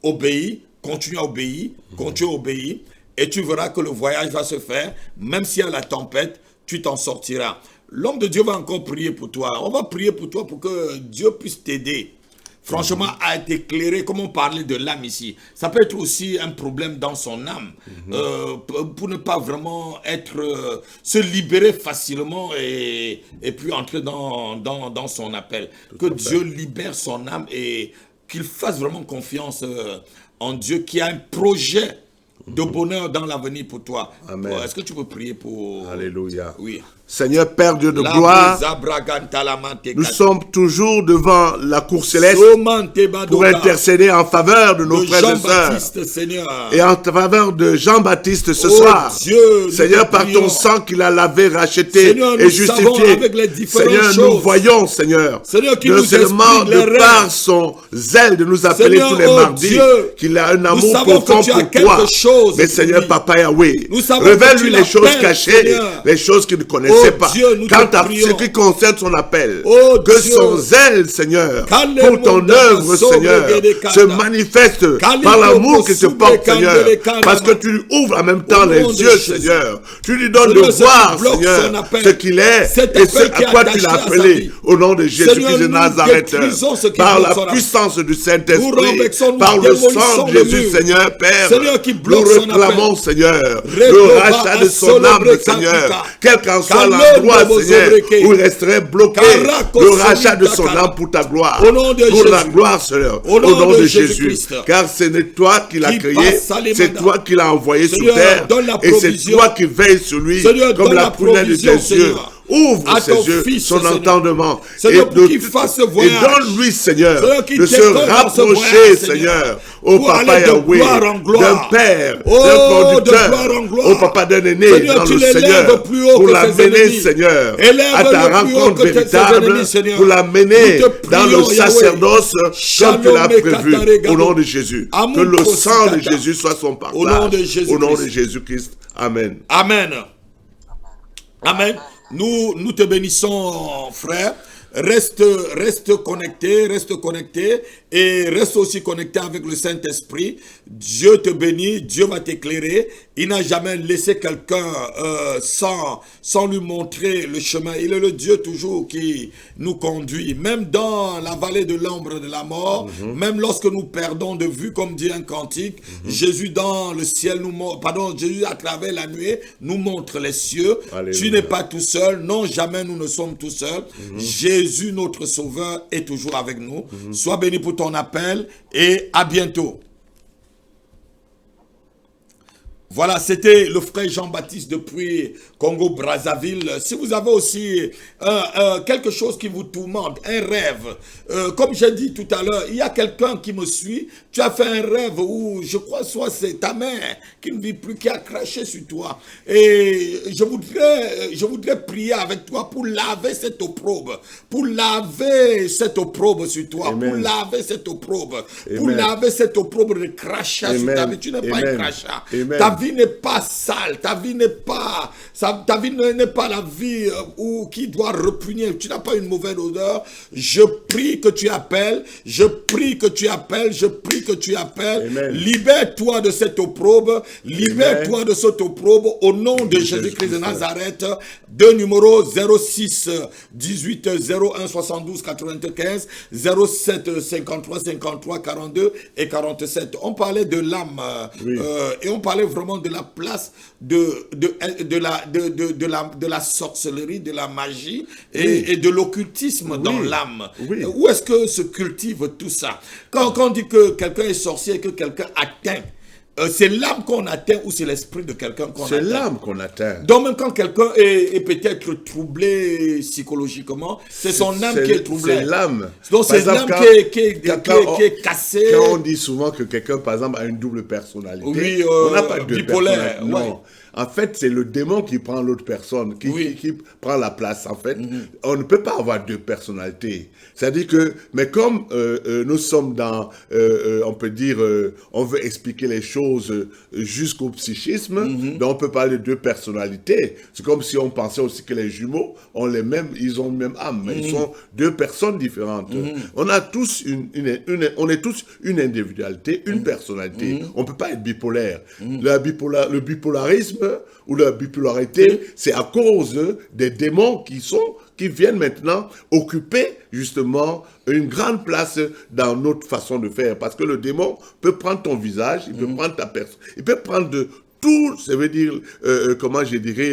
Obéis. Continue à obéir. Continue à obéir. Et tu verras que le voyage va se faire. Même s'il y a la tempête, tu t'en sortiras. L'homme de Dieu va encore prier pour toi. On va prier pour toi pour que Dieu puisse t'aider. Franchement, à t'éclairer, comme on parlait de l'âme ici. Ça peut être aussi un problème dans son âme. Pour ne pas vraiment se libérer facilement et puis entrer dans son appel. Que Dieu libère son âme et qu'il fasse vraiment confiance en Dieu qui a un projet de bonheur dans l'avenir pour toi. Est-ce que tu peux prier pour... Alléluia. Oui. Seigneur Père Dieu de gloire, nous sommes toujours devant la cour céleste pour intercéder en faveur de nos frères et sœurs et en faveur de Jean-Baptiste ce soir. Dieu, Seigneur, par ton sang qu'il a lavé, racheté et justifié, Seigneur, nous voyons, Seigneur, non seulement de par son zèle de nous appeler tous les mardis, qu'il a un amour profond pour toi, mais Seigneur Papa Yahweh, révèle-lui les choses cachées, les choses qu'il ne connaissait pas. Quant à ce qui concerne son appel, que son zèle, Seigneur, pour ton œuvre, Seigneur, se manifeste par l'amour qu'il te porte, Seigneur, parce que tu lui ouvres en même temps les yeux, Seigneur. Tu lui donnes de voir, Seigneur, ce qu'il est et ce à quoi tu l'as appelé, au nom de Jésus-Christ de Nazareth, par la puissance du Saint-Esprit, par le sang de Jésus, Seigneur, Père. Nous réclamons, Seigneur, le rachat de son âme, Seigneur, quel qu'en soit l'endroit, Seigneur, où il resterait bloqué, le rachat de son âme pour ta gloire, pour la gloire, Seigneur, au nom de Jésus. Car ce n'est toi qui l'as créé, c'est toi qui l'as envoyé sur terre, et c'est toi qui veilles sur lui comme la prunelle de tes yeux. Ouvre ses yeux, son entendement, et donne-lui, Seigneur, de se rapprocher, Seigneur, au Papa Yahweh, d'un père, d'un conducteur, au Papa d'un aîné dans le Seigneur, pour l'amener, Seigneur, à ta rencontre véritable, pour l'amener dans le sacerdoce comme tu l'as prévu, au nom de Jésus. Que le sang de Jésus soit son partage, au nom de Jésus-Christ. Amen. Amen. Amen. Nous te bénissons, frère. Reste connecté et reste aussi connecté avec le Saint-Esprit. Dieu te bénit, Dieu va t'éclairer. Il n'a jamais laissé quelqu'un sans lui montrer le chemin. Il est le Dieu toujours qui nous conduit. Même dans la vallée de l'ombre de la mort, même lorsque nous perdons de vue, comme dit un cantique, Jésus dans le ciel, Jésus à travers la nuée nous montre les cieux. Alléluia. Tu n'es pas tout seul. Non, jamais nous ne sommes tout seuls. Jésus, notre Sauveur, est toujours avec nous. Sois béni pour ton appel et à bientôt. Voilà, c'était le frère Jean-Baptiste depuis Congo-Brazzaville. Si vous avez aussi quelque chose qui vous tourmente, un rêve, comme j'ai dit tout à l'heure, il y a quelqu'un qui me suit, tu as fait un rêve où, je crois, soit c'est ta mère qui ne vit plus, qui a craché sur toi. Et je voudrais prier avec toi pour laver cette opprobre, pour laver cette opprobre sur toi, Amen. pour laver cette opprobre, pour Amen. laver cette opprobre de crachat sur ta vie. Tu n'es pas un Amen. crachat. Amen. Ta vie n'est pas sale, ta vie n'est pas, ta vie n'est pas la vie qui doit repugner. Tu n'as pas une mauvaise odeur. Je prie que tu appelles, je prie que tu appelles, je prie que tu appelles. Amen. Libère-toi de cette opprobre, libère-toi de cette opprobre au nom de Jésus-Christ de Nazareth. Deux numéros 06 18 01 72 95 07 53 53 42 et 47. On parlait de l'âme et on parlait vraiment de la place de la sorcellerie, de la magie et de l'occultisme dans l'âme. Oui. Où est-ce que se cultive tout ça? Quand on dit que quelqu'un est sorcier et que quelqu'un atteint, c'est l'âme qu'on atteint ou c'est l'esprit de quelqu'un qu'on atteint? C'est l'âme qu'on atteint. Donc même quand quelqu'un est peut-être troublé psychologiquement, c'est son âme qui est troublée. C'est l'âme. Donc c'est l'âme qui est cassée. Quand on dit souvent que quelqu'un, par exemple, a une double personnalité, oui, on n'a pas de bipolaire. Non. Ouais. En fait, c'est le démon qui prend l'autre personne, qui prend la place. En fait, on ne peut pas avoir deux personnalités. C'est-à-dire que, mais comme nous sommes dans, on peut dire, on veut expliquer les choses jusqu'au psychisme, donc on peut parler de deux personnalités. C'est comme si on pensait aussi que les jumeaux ont les mêmes, ils ont la même âme, mais ils sont deux personnes différentes. On a tous on est tous une individualité, une personnalité. On peut pas être bipolaire. Le bipolarisme ou la bipolarité, c'est à cause des démons qui viennent maintenant occuper justement une grande place dans notre façon de faire. Parce que le démon peut prendre ton visage, il peut prendre ta personne, il peut prendre de tout, ça veut dire, comment je dirais,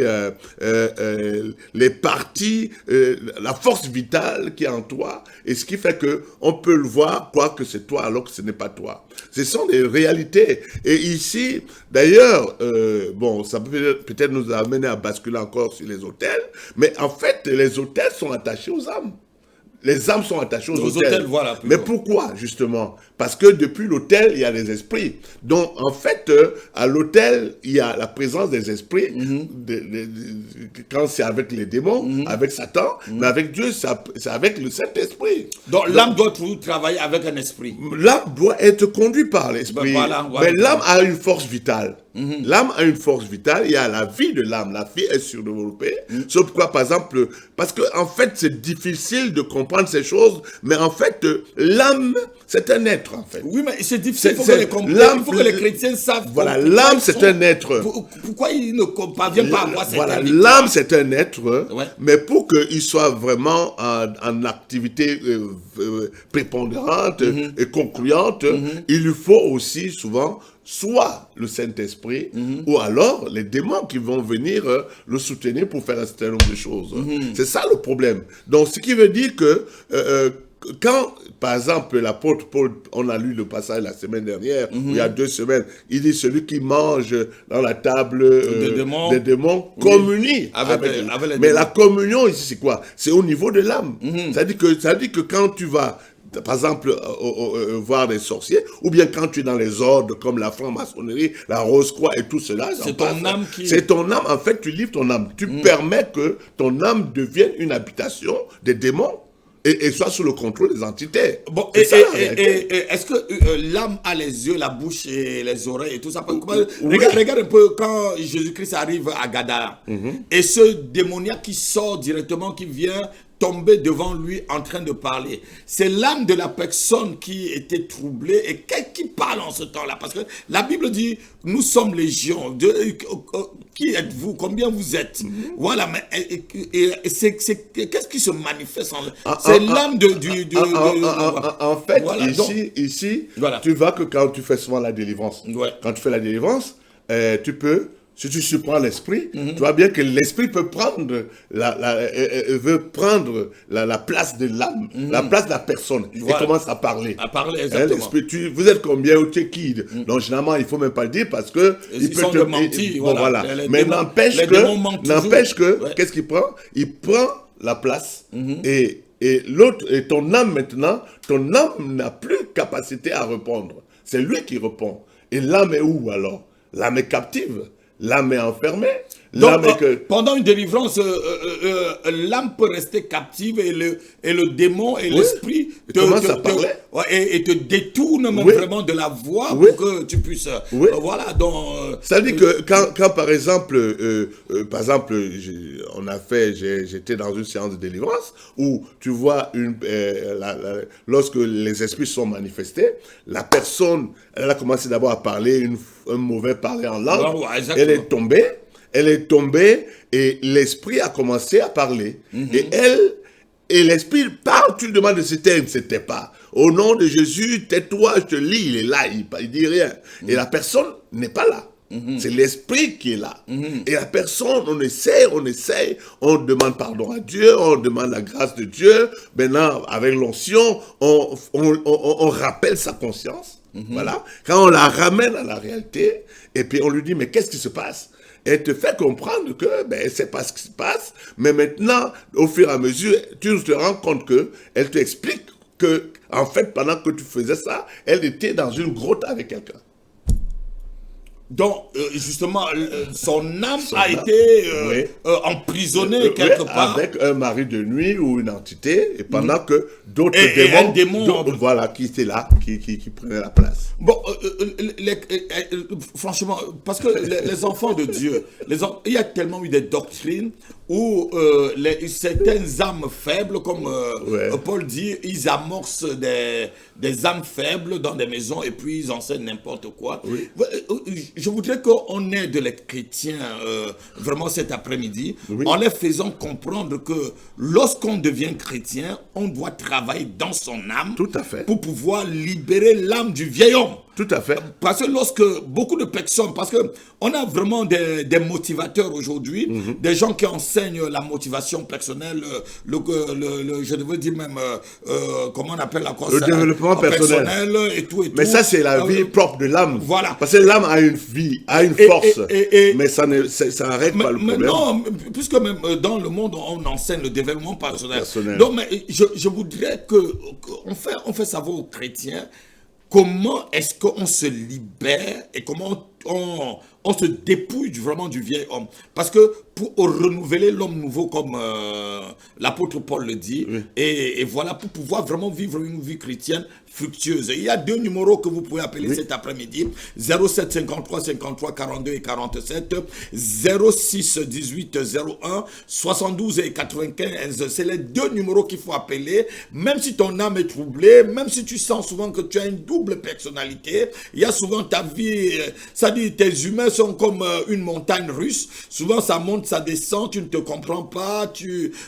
les parties, la force vitale qui est en toi, et ce qui fait que on peut le voir, croire que c'est toi, alors que ce n'est pas toi. Ce sont des réalités. Et ici, d'ailleurs, bon, ça peut peut-être nous amener à basculer encore sur les autels, mais en fait, les autels sont attachés aux âmes. Les âmes sont attachées aux autels. Voilà, mais pourquoi, justement? Parce que depuis l'autel, il y a des esprits. Donc, en fait, à l'autel, il y a la présence des esprits. Quand c'est avec les démons, avec Satan, mais avec Dieu, c'est avec le Saint-Esprit. Donc, l'âme doit toujours travailler avec un esprit. L'âme doit être conduite par l'esprit. Voilà. Mais l'âme a une force vitale. L'âme a une force vitale, il y a la vie de l'âme, la vie est surdéveloppée. C'est pourquoi, par exemple, parce que en fait, c'est difficile de comprendre ces choses, mais en fait, l'âme, c'est un être, en fait. Oui, mais c'est difficile, il faut que les comprennent, il faut que les chrétiens savent. Voilà, l'âme, c'est un être. Pourquoi ils ne parviennent pas à voir cette Voilà, l'âme, c'est un être, mais pour qu'il soit vraiment en activité prépondérante et concluante, il lui faut aussi souvent soit le Saint-Esprit, ou alors les démons qui vont venir le soutenir pour faire un certain nombre de choses. C'est ça le problème. Donc, ce qui veut dire que quand, par exemple, l'apôtre Paul, on a lu le passage la semaine dernière, ou il y a 2 semaines, il dit celui qui mange dans la table des démons communie avec les démons. Mais la communion ici, c'est quoi? C'est au niveau de l'âme. Ça dit que quand tu vas par exemple, voir des sorciers, ou bien quand tu es dans les ordres comme la franc-maçonnerie, la Rose-Croix et tout cela. C'est ton âme qui... C'est ton âme, en fait, tu livres ton âme. Tu permets que ton âme devienne une habitation des démons et soit sous le contrôle des entités. Bon, est-ce que l'âme a les yeux, la bouche et les oreilles et tout ça? Regarde un peu quand Jésus-Christ arrive à Gadara, et ce démoniaque qui sort directement, qui vient tomber devant lui en train de parler. C'est l'âme de la personne qui était troublée et qui parle en ce temps-là. Parce que la Bible dit, nous sommes légion. Qui êtes-vous? Combien vous êtes? Voilà, mais qu'est-ce qui se manifeste? C'est l'âme en fait, voilà, ici voilà. Tu vois que quand tu fais souvent la délivrance, quand tu fais la délivrance, tu peux si tu surprends l'esprit, tu vois bien que l'esprit peut prendre veut prendre la place de l'âme, la place de la personne, Voilà. et commence à parler. À parler, Hein, exactement. l'esprit, vous êtes combien ou tu es qui? Donc généralement, il faut même pas le dire parce que Ils sont de mentis, bon, voilà. voilà. Les Mais démons- n'empêche les démons mentent toujours. Ouais. qu'est-ce qu'il prend? Il prend la place et l'autre, et ton âme maintenant, ton âme n'a plus capacité à répondre. C'est lui qui répond. Et l'âme est où alors? L'âme est captive. L'âme est enfermée. L'âme Donc, est que... pendant une délivrance, l'âme peut rester captive et le démon et l'esprit commence à parler. et te détourne même Oui. vraiment de la voie Oui. pour que tu puisses... Oui. voilà, donc... Ça veut dire que quand par exemple, j'étais dans une séance de délivrance où tu vois lorsque les esprits sont manifestés, la personne, elle a commencé d'abord à parler un mauvais parler en langue, Ouais, exactement. elle est tombée et l'esprit a commencé à parler. Et l'esprit parle, tu lui demandes de se taire, il ne se tait pas. Au nom de Jésus, tais-toi, je te lis, il est là, il dit rien. Et la personne n'est pas là. C'est l'esprit qui est là. Et la personne, on essaie, on demande pardon à Dieu, on demande la grâce de Dieu. Maintenant, avec l'onction, on rappelle sa conscience. Voilà. Quand on la ramène à la réalité, et puis on lui dit, mais qu'est-ce qui se passe? Elle te fait comprendre que c'est pas ce qui se passe, mais maintenant, au fur et à mesure, tu te rends compte que elle t'explique que, en fait, pendant que tu faisais ça, elle était dans une grotte avec quelqu'un. Donc, justement, son âme a âme, été oui. emprisonnée quelque part. Avec un mari de nuit ou une entité, et pendant que d'autres Et un démon, voilà, qui étaient là, qui prenaient la place. Bon, franchement, parce que les enfants de Dieu, il y a tellement eu des doctrines où certaines âmes faibles, comme Paul dit, ils amorcent des âmes faibles dans des maisons et puis ils enseignent n'importe quoi. Oui. Je voudrais qu'on aide les chrétiens vraiment cet après-midi en leur faisant comprendre que lorsqu'on devient chrétien, on doit travailler dans son âme. Tout à fait. Pour pouvoir libérer l'âme du vieil homme. Tout à fait. Parce que lorsque beaucoup de personnes, parce que on a vraiment des motivateurs aujourd'hui, des gens qui enseignent la motivation personnelle, je devrais dire même, comment on appelle la cosa, le développement personnel et tout. Mais ça, c'est la vie propre de l'âme. Voilà. Parce que l'âme a une vie, a une force. Mais ça ne règle pas le problème. Non, puisque même dans le monde, on enseigne le développement personnel. Donc, mais je voudrais qu'on fait savoir aux chrétiens comment est-ce qu'on se libère et comment on se dépouille vraiment du vieil homme. Parce que pour renouveler l'homme nouveau, comme l'apôtre Paul le dit, et voilà, pour pouvoir vraiment vivre une vie chrétienne fructueuse. Il y a 2 numéros que vous pouvez appeler cet après-midi, 07 53 53 42 et 47, 06 18 01 72 et 95. C'est les 2 numéros qu'il faut appeler, même si ton âme est troublée, même si tu sens souvent que tu as une double personnalité. Il y a souvent ta vie, ça dit, tes humains sont comme une montagne russe. Souvent ça monte, ça descend, tu ne te comprends pas.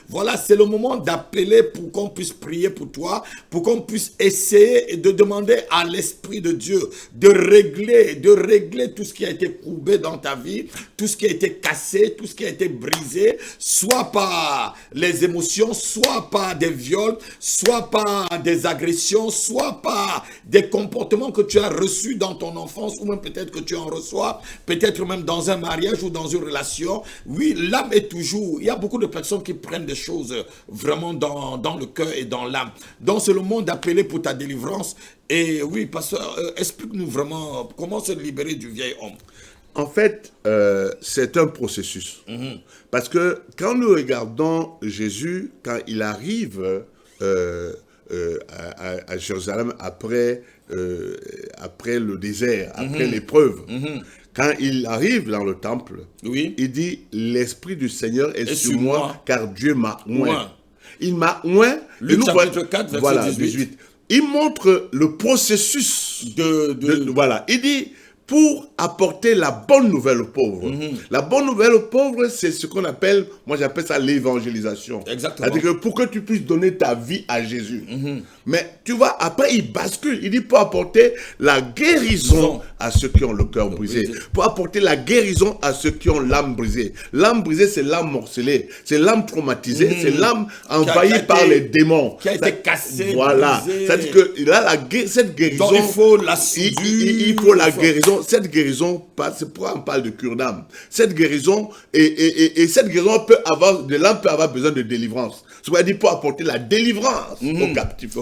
Voilà, c'est le moment d'appeler pour qu'on puisse prier pour toi, pour qu'on puisse essayer et de demander à l'Esprit de Dieu de régler tout ce qui a été courbé dans ta vie, tout ce qui a été cassé, tout ce qui a été brisé, soit par les émotions, soit par des viols, soit par des agressions, soit par des comportements que tu as reçus dans ton enfance, ou même peut-être que tu en reçois, peut-être même dans un mariage ou dans une relation. Oui, l'âme est toujours... Il y a beaucoup de personnes qui prennent des choses vraiment dans le cœur et dans l'âme. Donc c'est le moment d'appeler pour ta délivrance. Et oui, pasteur, explique-nous vraiment comment se libérer du vieil homme. En fait, c'est un processus. Parce que quand nous regardons Jésus, quand il arrive à Jérusalem après le désert, après l'épreuve, quand il arrive dans le temple, il dit « L'Esprit du Seigneur est sur moi, car Dieu m'a oint. » Il m'a oint. Luc chapitre 4, verset 18. Il montre le processus voilà. Il dit, pour apporter la bonne nouvelle aux pauvres. La bonne nouvelle aux pauvres, c'est ce qu'on appelle, moi j'appelle ça l'évangélisation. Exactement. C'est-à-dire que pour que tu puisses donner ta vie à Jésus. Mais tu vois, après il bascule, il dit pour apporter la guérison à ceux qui ont le cœur brisé. Pour apporter la guérison à ceux qui ont l'âme brisée. L'âme brisée, c'est l'âme morcelée, c'est l'âme traumatisée, c'est l'âme envahie par les démons. Qui a été cassée, voilà. C'est-à-dire que là, cette guérison, donc il faut la soudure, il faut la guérison. Cette guérison, c'est pourquoi on parle de cure d'âme. Cette guérison, et cette guérison peut avoir, de l'âme peut avoir besoin de délivrance. C'est-à-dire pour apporter la délivrance aux captifs.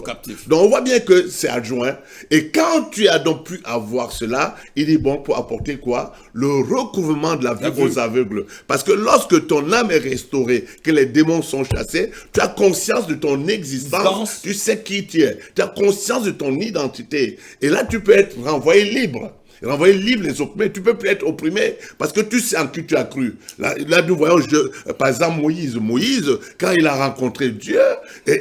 Donc on voit bien que c'est adjoint. Et quand tu as donc pu avoir cela, il est bon pour apporter quoi? Le recouvrement de la vue aux aveugles. Parce que lorsque ton âme est restaurée, que les démons sont chassés, tu as conscience de ton existence, tu sais qui tu es, tu as conscience de ton identité. Et là, tu peux être renvoyé libre. Renvoyer libre les opprimés, tu peux plus être opprimé parce que tu sais en qui tu as cru. Là nous voyons, par exemple, Moïse, quand il a rencontré Dieu,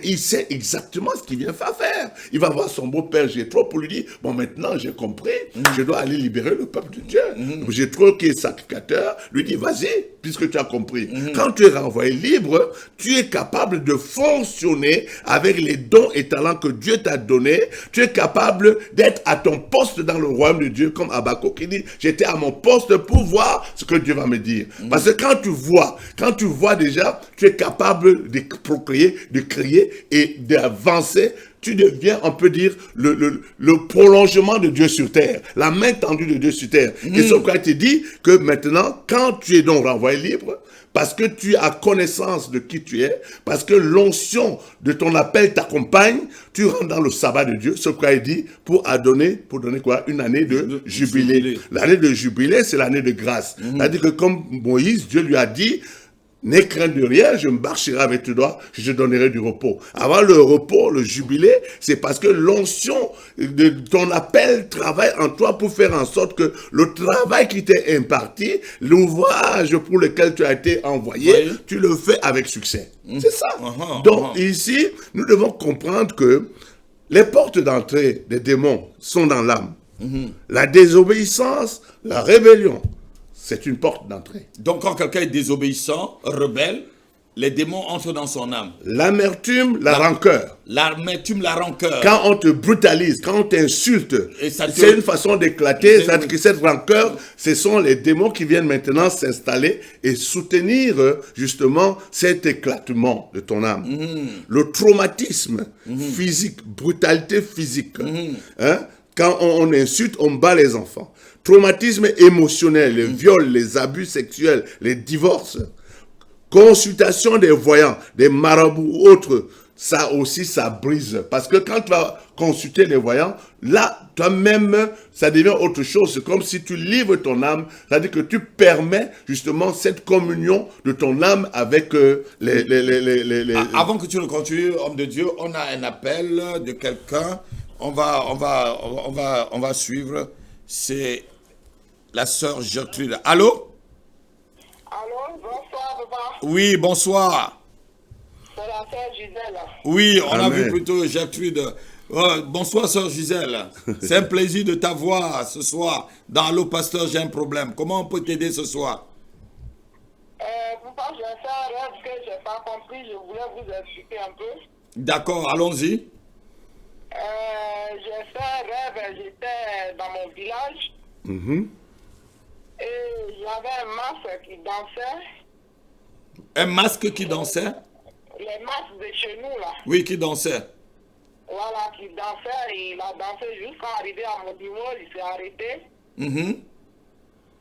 il sait exactement ce qu'il vient faire. Il va voir son beau-père Jéthro pour lui dire, bon maintenant j'ai compris, je dois aller libérer le peuple de Dieu. Jéthro qui est sacrificateur, lui dit, vas-y, puisque tu as compris. Quand tu es renvoyé libre, tu es capable de fonctionner avec les dons et talents que Dieu t'a donnés. Tu es capable d'être à ton poste dans le royaume de Dieu, comme Habakkuk qui dit, j'étais à mon poste pour voir ce que Dieu va me dire. Parce que quand tu vois déjà, tu es capable de procréer, de crier et d'avancer. Tu deviens, on peut dire, le prolongement de Dieu sur terre, la main tendue de Dieu sur terre. Et Socrate te dit que maintenant, quand tu es donc renvoyé libre, parce que tu as connaissance de qui tu es, parce que l'onction de ton appel t'accompagne, tu rentres dans le sabbat de Dieu, Socrate dit, pour donner quoi? Une année de jubilé. L'année de jubilé, c'est l'année de grâce. C'est-à-dire que comme Moïse, Dieu lui a dit, n'aie crainte de rien, je marcherai avec toi, je te donnerai du repos. Avant le repos, le jubilé, c'est parce que l'onction de ton appel travaille en toi pour faire en sorte que le travail qui t'est imparti, l'ouvrage pour lequel tu as été envoyé, tu le fais avec succès. C'est ça. Donc ici, nous devons comprendre que les portes d'entrée des démons sont dans l'âme. La désobéissance, la rébellion, c'est une porte d'entrée. Donc quand quelqu'un est désobéissant, rebelle, les démons entrent dans son âme. L'amertume, la rancœur. L'amertume, la rancœur. Quand on te brutalise, quand on t'insulte, c'est une façon d'éclater. C'est-à-dire que cette rancœur, ce sont les démons qui viennent maintenant s'installer et soutenir justement cet éclatement de ton âme. Le traumatisme physique, brutalité physique. Quand on insulte, on bat les enfants. Traumatisme émotionnel, les viols, les abus sexuels, les divorces. Consultation des voyants, des marabouts ou autres, ça aussi, ça brise. Parce que quand tu vas consulter les voyants, là, toi-même, ça devient autre chose. C'est comme si tu livres ton âme, c'est-à-dire que tu permets justement cette communion de ton âme avec les... Avant que tu ne continues, homme de Dieu, on a un appel de quelqu'un. On va suivre. C'est la sœur Gertrude. Allô? Allô, bonsoir, papa. Oui, bonsoir. C'est la sœur Gisèle. Oui, on Amen. a vu plutôt Gertrude. Bonsoir, sœur Gisèle. C'est un plaisir de t'avoir ce soir. Dans Allô, pasteur, j'ai un problème. Comment on peut t'aider ce soir? Papa, j'ai fait un rêve que je n'ai pas compris. Je voulais vous expliquer un peu. D'accord, allons-y. J'ai fait un rêve, j'étais dans mon village. Et il y avait un masque qui dansait. Un masque qui dansait? Les masques de chez nous, là. Oui, qui dansait. Voilà, qui dansait. Il a dansé jusqu'à arriver à mon dimanche. Il s'est arrêté.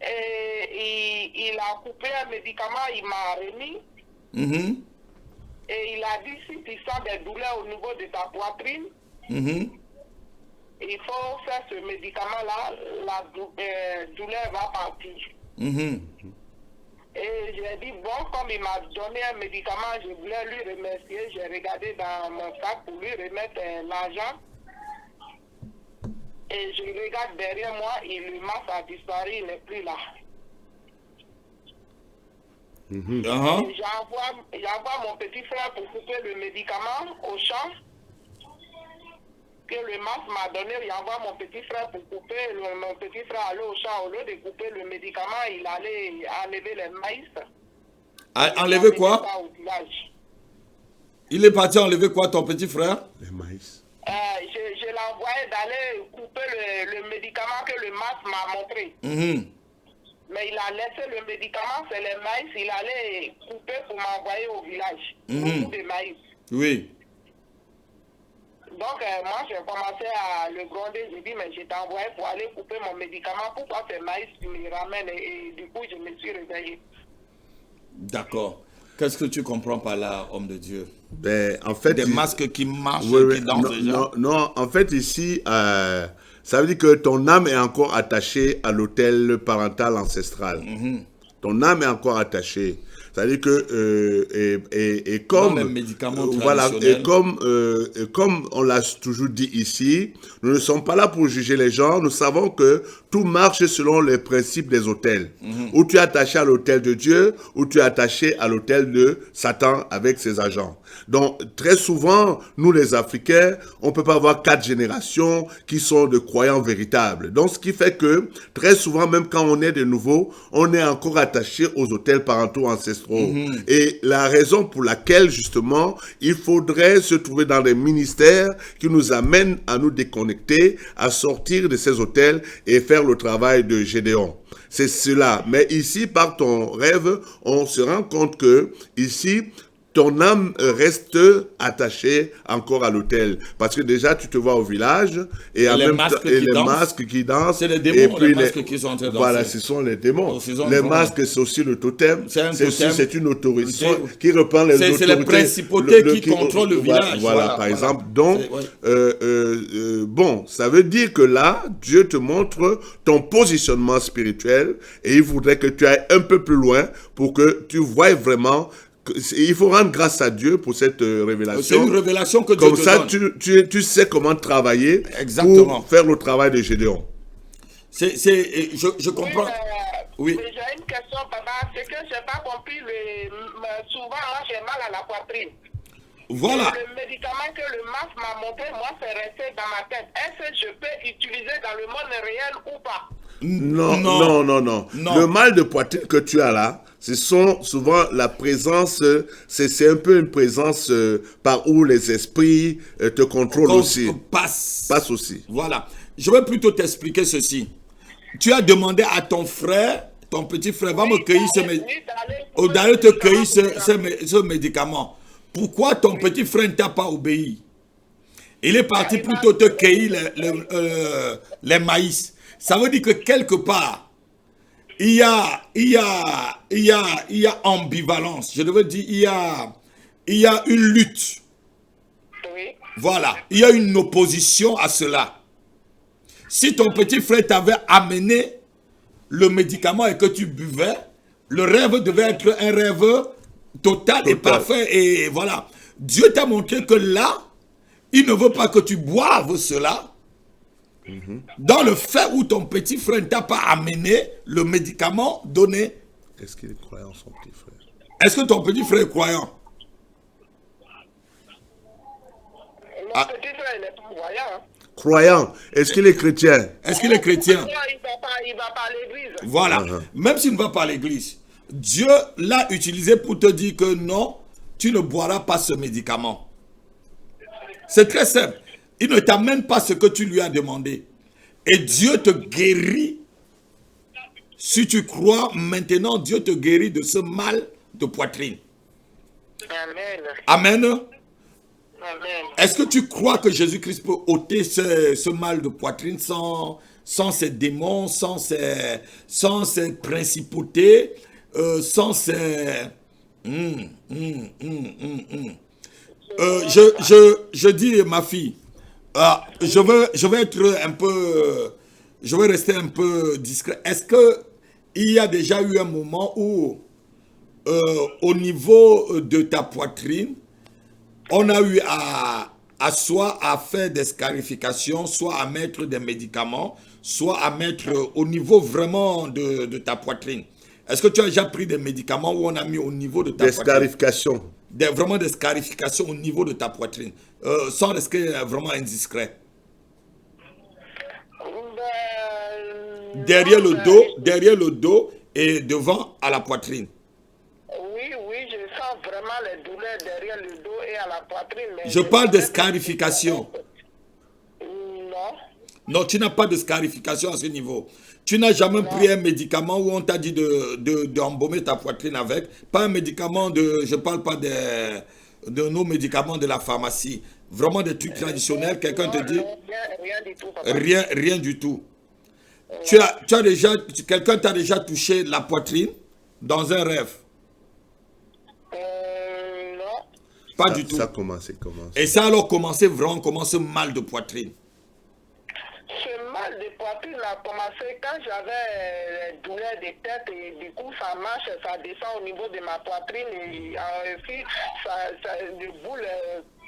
Et il a coupé un médicament, il m'a remis. Et il a dit, si tu sens des douleurs au niveau de ta poitrine, il faut faire ce médicament-là, la douleur va partir. Et j'ai dit, bon, comme il m'a donné un médicament, je voulais lui remercier. J'ai regardé dans mon sac pour lui remettre l'argent. Et je regarde derrière moi, et le masque a disparu, il n'est plus là. Et j'envoie mon petit frère pour couper le médicament au champ. que le mas m'a donné, il envoie mon petit frère pour couper. Mon petit frère allait au champ, au lieu de couper le médicament, il allait enlever les maïs. Enlever quoi? Ça au village. Il est parti enlever quoi, ton petit frère? Les maïs. Je l'envoyais d'aller couper le médicament que le mas m'a montré. Mais il a laissé le médicament, c'est le maïs, il allait couper pour m'envoyer au village. Beaucoup de maïs. Oui. Donc, moi, j'ai commencé à le gronder. J'ai dit, mais je t'ai envoyé pour aller couper mon médicament. Pourquoi c'est maïs tu me ramènes? Et du coup, je me suis réveillé. D'accord. Qu'est-ce que tu comprends par là, homme de Dieu? Ben, en fait, Des masques qui marchent, oui, qui dansent déjà? non, en fait, ici, ça veut dire que ton âme est encore attachée à l'autel parental ancestral. Ton âme est encore attachée. C'est-à-dire que, et comme, les médicaments voilà, traditionnels. et comme on l'a toujours dit ici, nous ne sommes pas là pour juger les gens, nous savons que tout marche selon les principes des autels. Ou tu es attaché à l'autel de Dieu, ou tu es attaché à l'autel de Satan avec ses agents. Donc, très souvent, nous les Africains, on peut pas avoir 4 générations qui sont de croyants véritables. Donc, ce qui fait que, très souvent, même quand on est de nouveau, on est encore attaché aux autels parentaux ancestraux. Et la raison pour laquelle, justement, il faudrait se trouver dans des ministères qui nous amènent à nous déconnecter, à sortir de ces autels et faire le travail de Gédéon. C'est cela. Mais ici, par ton rêve, on se rend compte que, ici, ton âme reste attachée encore à l'autel. Parce que déjà, tu te vois au village et en même temps, et les masques qui dansent. C'est les démons, les masques qui sont en train de danser. Voilà, ce sont les démons. Les masques, c'est aussi le totem. C'est une autorité qui reprend les autorités. C'est les principautés qui contrôlent le village. Voilà, par exemple. Donc, bon, ça veut dire que là, Dieu te montre ton positionnement spirituel et il voudrait que tu ailles un peu plus loin pour que tu voies vraiment. Il faut rendre grâce à Dieu pour cette révélation. C'est une révélation que Dieu te donne. Comme ça, tu sais comment travailler. Exactement. Pour faire le travail de Gédéon. Je comprends. Oui. Mais j'ai une question, papa. C'est que je n'ai pas compris. Souvent, moi, j'ai mal à la poitrine. Voilà. Et le médicament que le mas m'a montré, moi, c'est resté dans ma tête. Est-ce que je peux utiliser dans le monde réel ou pas? Non. Le mal de poitrine que tu as là, ce sont souvent la présence, c'est un peu une présence par où les esprits te contrôlent aussi. Passe aussi. Voilà. Je vais plutôt t'expliquer ceci. Tu as demandé à ton frère, ton petit frère, va me cueillir d'aller te cueillir ce médicament. Pourquoi ton petit frère ne t'a pas obéi? Il est parti plutôt te cueillir les maïs. Ça veut dire que quelque part, il y a ambivalence. Je devais dire, il y a une lutte. Oui. Voilà. Il y a une opposition à cela. Si ton petit frère t'avait amené le médicament et que tu buvais, le rêve devait être un rêve total et parfait. Et voilà. Dieu t'a montré que là, il ne veut pas que tu boives cela. Dans le fait où ton petit frère ne t'a pas amené le médicament donné. Est-ce qu'il est croyant, son petit frère? Est-ce que ton petit frère est croyant? Mon petit frère, il est pas croyant. Croyant. Est-ce qu'il est chrétien? Est-ce qu'il est chrétien? Il va pas à l'église. Voilà. Même s'il ne va pas à l'église, Dieu l'a utilisé pour te dire que non, tu ne boiras pas ce médicament. C'est très simple. Il ne t'amène pas ce que tu lui as demandé. Et Dieu te guérit. Si tu crois, maintenant, Dieu te guérit de ce mal de poitrine. Amen. Amen. Est-ce que tu crois que Jésus-Christ peut ôter ce mal de poitrine sans ces démons, sans ces principautés, sans ces... Je dis, ma fille, je vais être un peu, je vais rester un peu discret. Est-ce que il y a déjà eu un moment où, au niveau de ta poitrine, on a eu soit à faire des scarifications, soit à mettre des médicaments, soit à mettre au niveau vraiment de ta poitrine? Est-ce que tu as déjà pris des médicaments où on a mis au niveau de ta poitrine? Des scarifications. Vraiment des scarifications au niveau de ta poitrine, sans rester vraiment indiscret. derrière le dos et devant à la poitrine. Oui, je sens vraiment les douleurs derrière le dos et à la poitrine. Mais Je parle de scarification. Non. Non, tu n'as pas de scarification à ce niveau. Tu n'as jamais pris un médicament où on t'a dit d'embaumer ta poitrine avec. Pas un médicament je ne parle pas de nos médicaments de la pharmacie. Vraiment des trucs traditionnels. Quelqu'un te dit. Rien du tout, papa. Rien du tout. Quelqu'un t'a déjà touché la poitrine dans un rêve? Non. Pas du tout. Ça commence. Et ça alors commencé mal de poitrine. Ce mal de poitrine a commencé quand j'avais douleur de tête et du coup ça marche, ça descend au niveau de ma poitrine et aussi ça boule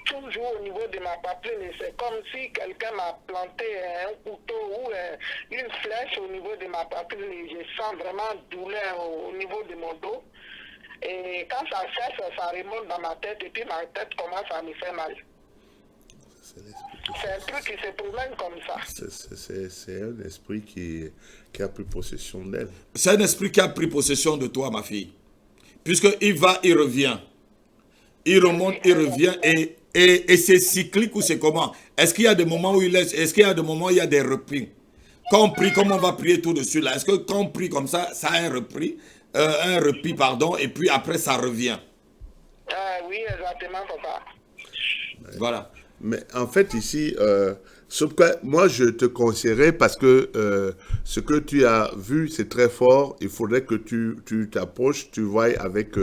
toujours au niveau de ma poitrine et c'est comme si quelqu'un m'a planté un couteau ou une flèche au niveau de ma poitrine et je sens vraiment douleur au niveau de mon dos. Et quand ça cesse, ça remonte dans ma tête et puis ma tête commence à me faire mal. C'est un truc qui se promène comme ça. C'est un esprit qui a pris possession d'elle. C'est un esprit qui a pris possession de toi, ma fille. Puisqu'il va, il revient. Il remonte, il revient. Et c'est cyclique ou c'est comment? Est-ce qu'il y a des moments où il laisse? Est-ce qu'il y a des moments où il y a des repris? Quand on prie, comme on va prier tout dessus là, est-ce que quand on prie comme ça a un repris? Un repli, pardon, et puis après ça revient. Oui, exactement, papa. Voilà. Mais en fait, ici, moi, je te conseillerais, parce que ce que tu as vu, c'est très fort. Il faudrait que tu t'approches, tu vois avec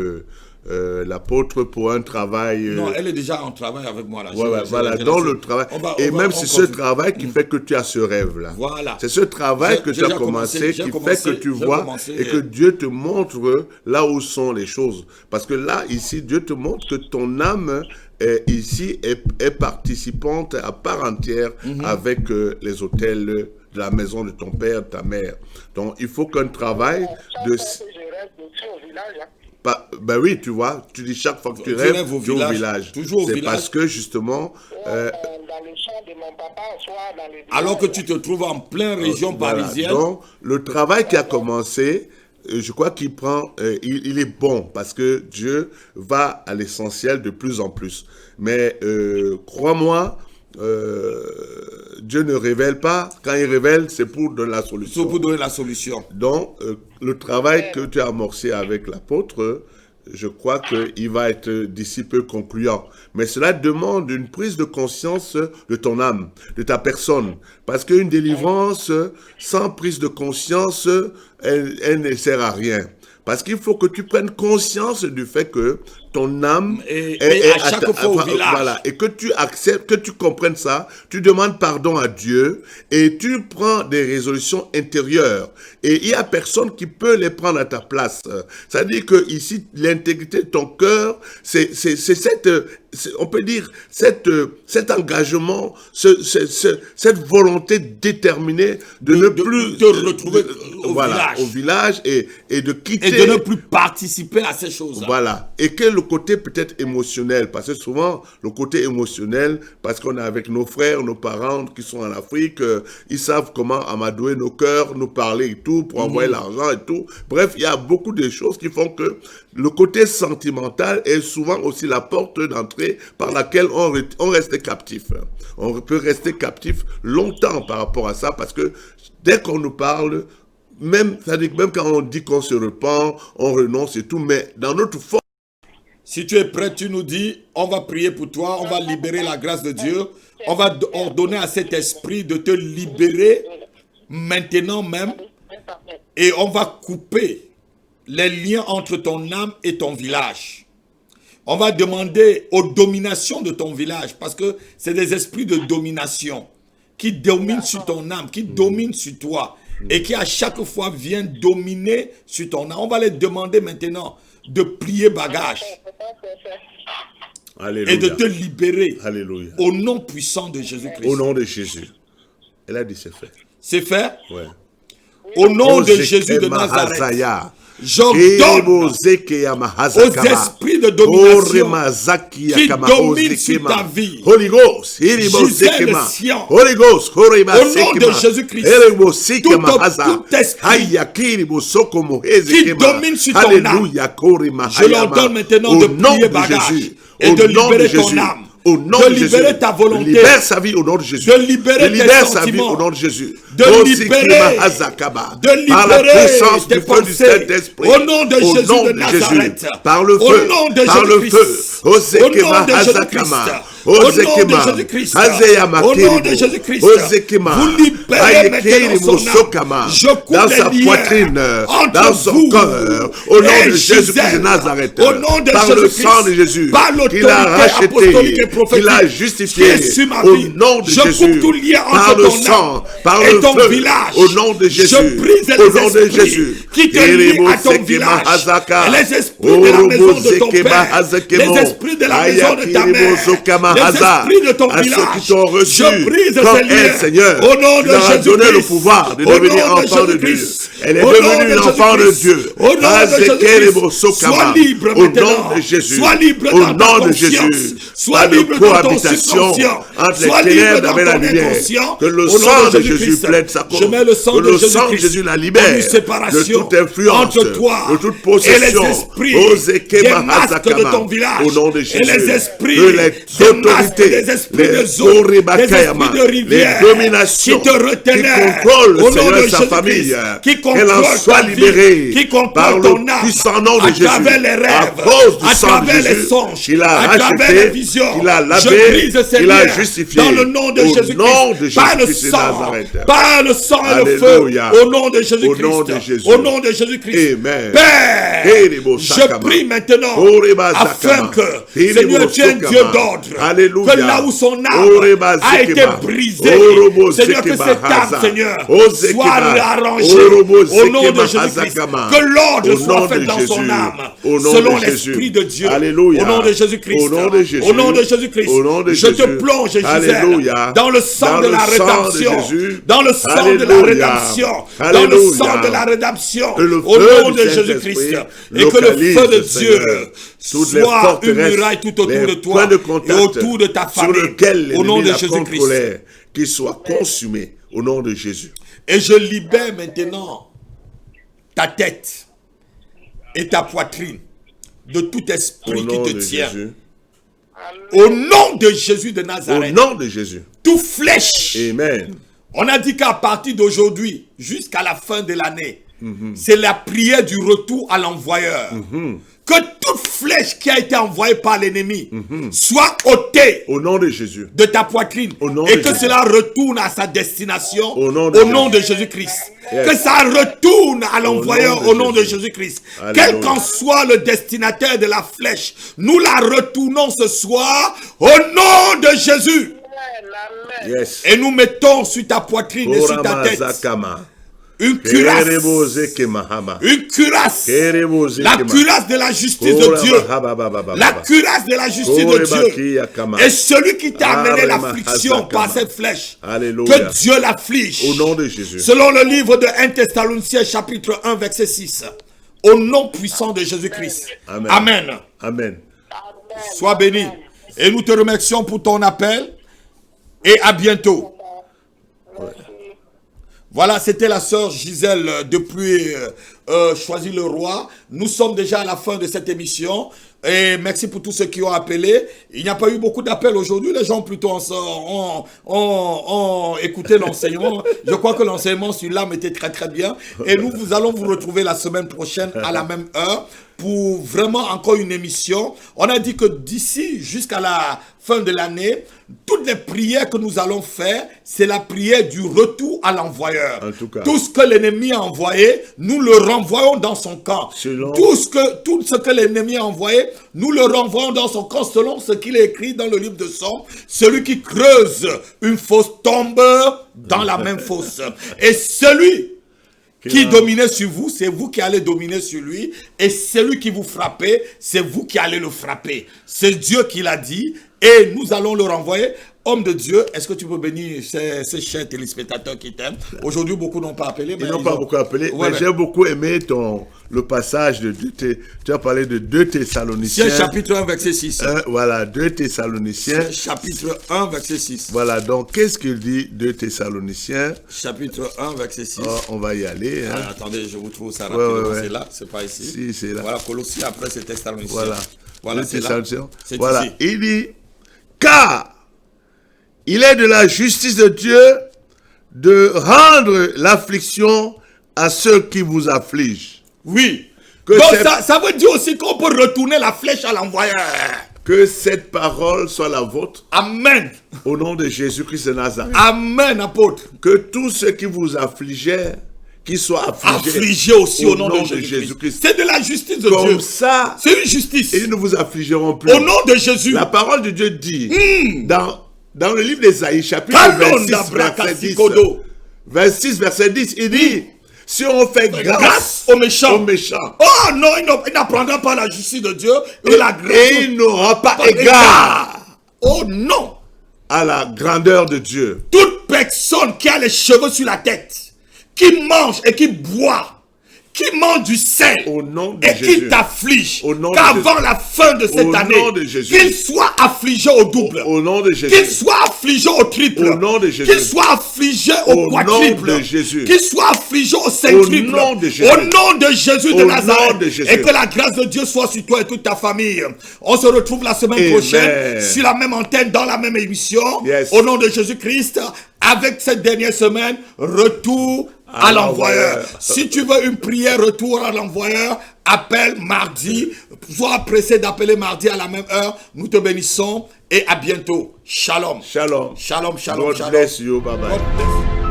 l'apôtre pour un travail. Non, elle est déjà en travail avec moi là. Voilà, dans le travail. C'est ce travail qui fait que tu as ce rêve-là. Voilà. C'est ce travail que tu as commencé qui fait que tu vois et que Dieu te montre là où sont les choses. Parce que là, ici, Dieu te montre que ton âme ici est participante à part entière avec les hôtels de la maison de ton père, de ta mère. Donc, il faut qu'un travail de... Ben oui, tu vois, tu dis chaque fois que tu rêves au village. Toujours au village. C'est parce que justement... dans le champ de mon papa, soit dans le village. Alors que tu te trouves en pleine région parisienne. Donc, le travail qui a commencé, je crois qu'il prend, il est bon parce que Dieu va à l'essentiel de plus en plus. Mais crois-moi, Dieu ne révèle pas. Quand il révèle, c'est pour donner la solution. C'est pour donner la solution. Donc, le travail que tu as amorcé avec l'apôtre, je crois qu'il va être d'ici peu concluant. Mais cela demande une prise de conscience de ton âme, de ta personne. Parce qu'une délivrance sans prise de conscience, elle ne sert à rien. Parce qu'il faut que tu prennes conscience du fait que ton âme est à chaque fois au village. Voilà, et que tu acceptes, que tu comprennes ça, tu demandes pardon à Dieu et tu prends des résolutions intérieures. Et il n'y a personne qui peut les prendre à ta place. C'est-à-dire que ici, l'intégrité de ton cœur, c'est cette, on peut dire, cet engagement, cette volonté déterminée de ne plus te retrouver au village et de quitter. Et de ne plus participer à ces choses-là. Voilà. Et que le côté peut-être émotionnel, parce que souvent, le côté émotionnel, parce qu'on est avec nos frères, nos parents qui sont en Afrique, ils savent comment amadouer nos cœurs, nous parler et tout, pour envoyer l'argent et tout. Bref, il y a beaucoup de choses qui font que le côté sentimental est souvent aussi la porte d'entrée par laquelle on reste captif. On peut rester captif longtemps par rapport à ça, parce que dès qu'on nous parle, même quand on dit qu'on se repent, on renonce et tout, mais dans notre forme. Si tu es prêt, tu nous dis, on va prier pour toi, on va libérer la grâce de Dieu, on va ordonner à cet esprit de te libérer maintenant même, et on va couper les liens entre ton âme et ton village. On va demander aux dominations de ton village, parce que c'est des esprits de domination qui dominent sur ton âme, qui dominent sur toi, et qui à chaque fois viennent dominer sur ton âme. On va les demander maintenant de plier bagage. Alléluia. Et de te libérer. Alléluia. Au nom puissant de Jésus-Christ. Au nom de Jésus. Elle a dit c'est fait. C'est fait? Ouais. Au nom de Jésus de Nazareth. J'ordonne aux esprits de domination qui dominent sur ta vie. Holy Ghost, Gisèle Sion, au nom de Jésus-Christ, tout esprit qui domine sur ton âme, je l'ordonne maintenant de prier bagage et de libérer ton âme. Au nom de libérer Jésus. Ta volonté. Libère sa vie au nom de Jésus. De libérer tes sentiments. Au nom de Jésus. De libérer par la puissance du feu du Saint-Esprit. Au nom de Jésus de Nazareth. Par le feu. Au nom de Jésus-Christ. Au nom de Jésus-Christ. Au nom de Jésus-Christ. Au nom de Jésus-Christ. Vous libérez maintenant son âme. Je coupe dans sa poitrine, dans son cœur. Au nom de Jésus-Christ de Nazareth. Au nom de par le sang de Jésus. Par l'autorité apostolique et prophétique. Il a justifié au nom de Jésus. Je coupe tout lien par le sang, par le feu. Village. Au nom de Jésus. Je brise les esprits qui te lient à ton village. Les esprits de la maison de ton père. Les esprits de la maison de ta mère. Les esprits de ton village. Je brise ces liens. Seigneur, au nom de Jésus-Christ. Donné le pouvoir de devenir enfant de Dieu. Elle est devenue enfant de Dieu. Au nom de Jésus-Christ. Sois libre maintenant. Au nom de Jésus. Sois libre au dans ta nom de Jésus. Sois libre dans ton subconscient. Entre Sois les libre ténèbres dans et la ton lumière. inconscient. Que le sang de Jésus plaide sa cause. Je mets le sang que le sang de Jésus la libère une séparation de toute influence, entre toi de toute possession, et les esprits des masques de ton village, au nom de Jésus, et les esprits que les autorités, des esprits les de zone, des esprits de rivière, les dominations qui te retenaient, qui contrôlent au nom Seigneur de sa famille, qui qu'elle en soit libérée qui par ton le âme, puissant nom de à Jésus, travers les rêves, à cause du à sang de travers les Jésus, songes, qu'il a à travers les racheté, visions, qu'il a je lavé, brise ces qu'il a liens justifié, dans le nom de Jésus-Christ, par le sang, par le sang et le feu, au nom de Jésus-Christ, au nom de Jésus-Christ. Père, je prie maintenant afin que, Seigneur, tu es un Dieu d'ordre, que là où son âme a été brisée, Seigneur, que cette âme, Seigneur, soit arrangée au nom de Jésus-Christ, que l'ordre soit fait dans son âme, selon l'Esprit de Dieu, au nom de Jésus-Christ, au nom de Jésus-Christ, je te plonge, Gisèle, dans le sang de la rédemption, dans le sang de la rédemption, dans le sang de la rédemption, au nom de Jésus-Christ, et que le feu de Dieu soit une muraille tout autour de toi et autour de ta famille, au nom de Jésus-Christ, qu'il soit consumé au nom de Jésus. Et je libère maintenant ta tête et ta poitrine de tout esprit qui te tient. Au nom de Jésus de Nazareth. Au nom de Jésus. Tout flèche. Amen. On a dit qu'à partir d'aujourd'hui, jusqu'à la fin de l'année, c'est la prière du retour à l'envoyeur. Que toute flèche qui a été envoyée par l'ennemi soit ôtée au nom de Jésus de ta poitrine et que cela retourne à sa destination au nom de Jésus-Christ. Que ça retourne à l'envoyeur au nom de Jésus-Christ. Quel qu'en soit le destinataire de la flèche, nous la retournons ce soir au nom de Jésus. Yes. Et nous mettons sur ta poitrine et sur ta tête une cuirasse, une cuirasse, la cuirasse de la justice de Dieu, la cuirasse de la justice de Dieu. Et celui qui t'a amené l'affliction par cette flèche, que Dieu l'afflige. Au nom de Jésus. Selon le livre de 1 Thessaloniciens chapitre 1 verset 6. Au nom puissant de Jésus-Christ. Amen. Amen. Amen. Sois béni. Et nous te remercions pour ton appel. Et à bientôt. Voilà, c'était la sœur Gisèle depuis Choisy-le-Roi. Nous sommes déjà à la fin de cette émission. Et merci pour tous ceux qui ont appelé. Il n'y a pas eu beaucoup d'appels aujourd'hui. Les gens plutôt ont écouté l'enseignement. Je crois que l'enseignement sur l'âme était très très bien. Et nous allons vous retrouver la semaine prochaine à la même heure pour vraiment encore une émission. On a dit que d'ici jusqu'à la fin de l'année, toutes les prières que nous allons faire, c'est la prière du retour à l'envoyeur. Tout ce que l'ennemi a envoyé, nous le renvoyons dans son camp. Tout ce que l'ennemi a envoyé, nous le renvoyons dans son camp selon ce qu'il est écrit dans le livre de Somme. Celui qui creuse une fosse tombe dans la même fosse. Et celui qui dominait sur vous, c'est vous qui allez dominer sur lui. Et celui qui vous frappait, c'est vous qui allez le frapper. C'est Dieu qui l'a dit. Et nous allons le renvoyer Homme de Dieu, est-ce que tu peux bénir ces chers téléspectateurs qui t'aiment? Aujourd'hui, beaucoup n'ont pas appelé. Ils n'ont pas beaucoup appelé, mais j'ai beaucoup aimé le passage de tu as parlé de 2 Thessaloniciens. Chapitre 1, verset 6. Voilà, 2 Thessaloniciens. Chapitre 1, verset 6. Voilà, donc qu'est-ce qu'il dit 2 Thessaloniciens? Chapitre 1, verset 6. On va y aller. Hein. Attendez, je vous trouve ça rapidement. C'est là, c'est pas ici. Si, c'est là. Voilà, Colossiens, après c'est Thessaloniciens. Voilà, c'est là. C'est voilà, ici. il dit, car il est de la justice de Dieu de rendre l'affliction à ceux qui vous affligent. Oui. Donc ça veut dire aussi qu'on peut retourner la flèche à l'envoyeur. Que cette parole soit la vôtre. Amen. Au nom de Jésus-Christ de Nazareth. Amen, apôtre. Que tous ceux qui vous affligeaient, qu'ils soient affligés aussi au nom de Jésus-Christ. C'est de la justice de Dieu. Comme ça, c'est une justice. Et ils ne vous affligeront plus. Au nom de Jésus. La parole de Dieu dit dans le livre d'Ésaïe, chapitre 26, verset 10, il dit, si on fait grâce aux méchants. Oh non, il n'apprendra pas la justice de Dieu et la grâce. Et il n'aura pas égard. Oh non. À la grandeur de Dieu. Toute personne qui a les cheveux sur la tête, qui mange et qui boit, qui mange du sel et qui t'afflige, qu'avant la fin de cette année, qu'il soit affligé au double, qu'il soit affligé au triple, qu'il soit affligé au quadruple, qu'il soit affligé au cinquième, au nom de Jésus de Nazareth, et que la grâce de Dieu soit sur toi et toute ta famille. On se retrouve la semaine prochaine sur la même antenne, dans la même émission, au nom de Jésus-Christ, avec cette dernière semaine, retour à l'envoyeur. Si tu veux une prière retour à l'envoyeur, appelle mardi. Sois pressé d'appeler mardi à la même heure. Nous te bénissons et à bientôt. Shalom. Shalom. Shalom, shalom, God shalom. bless you. Bye bye.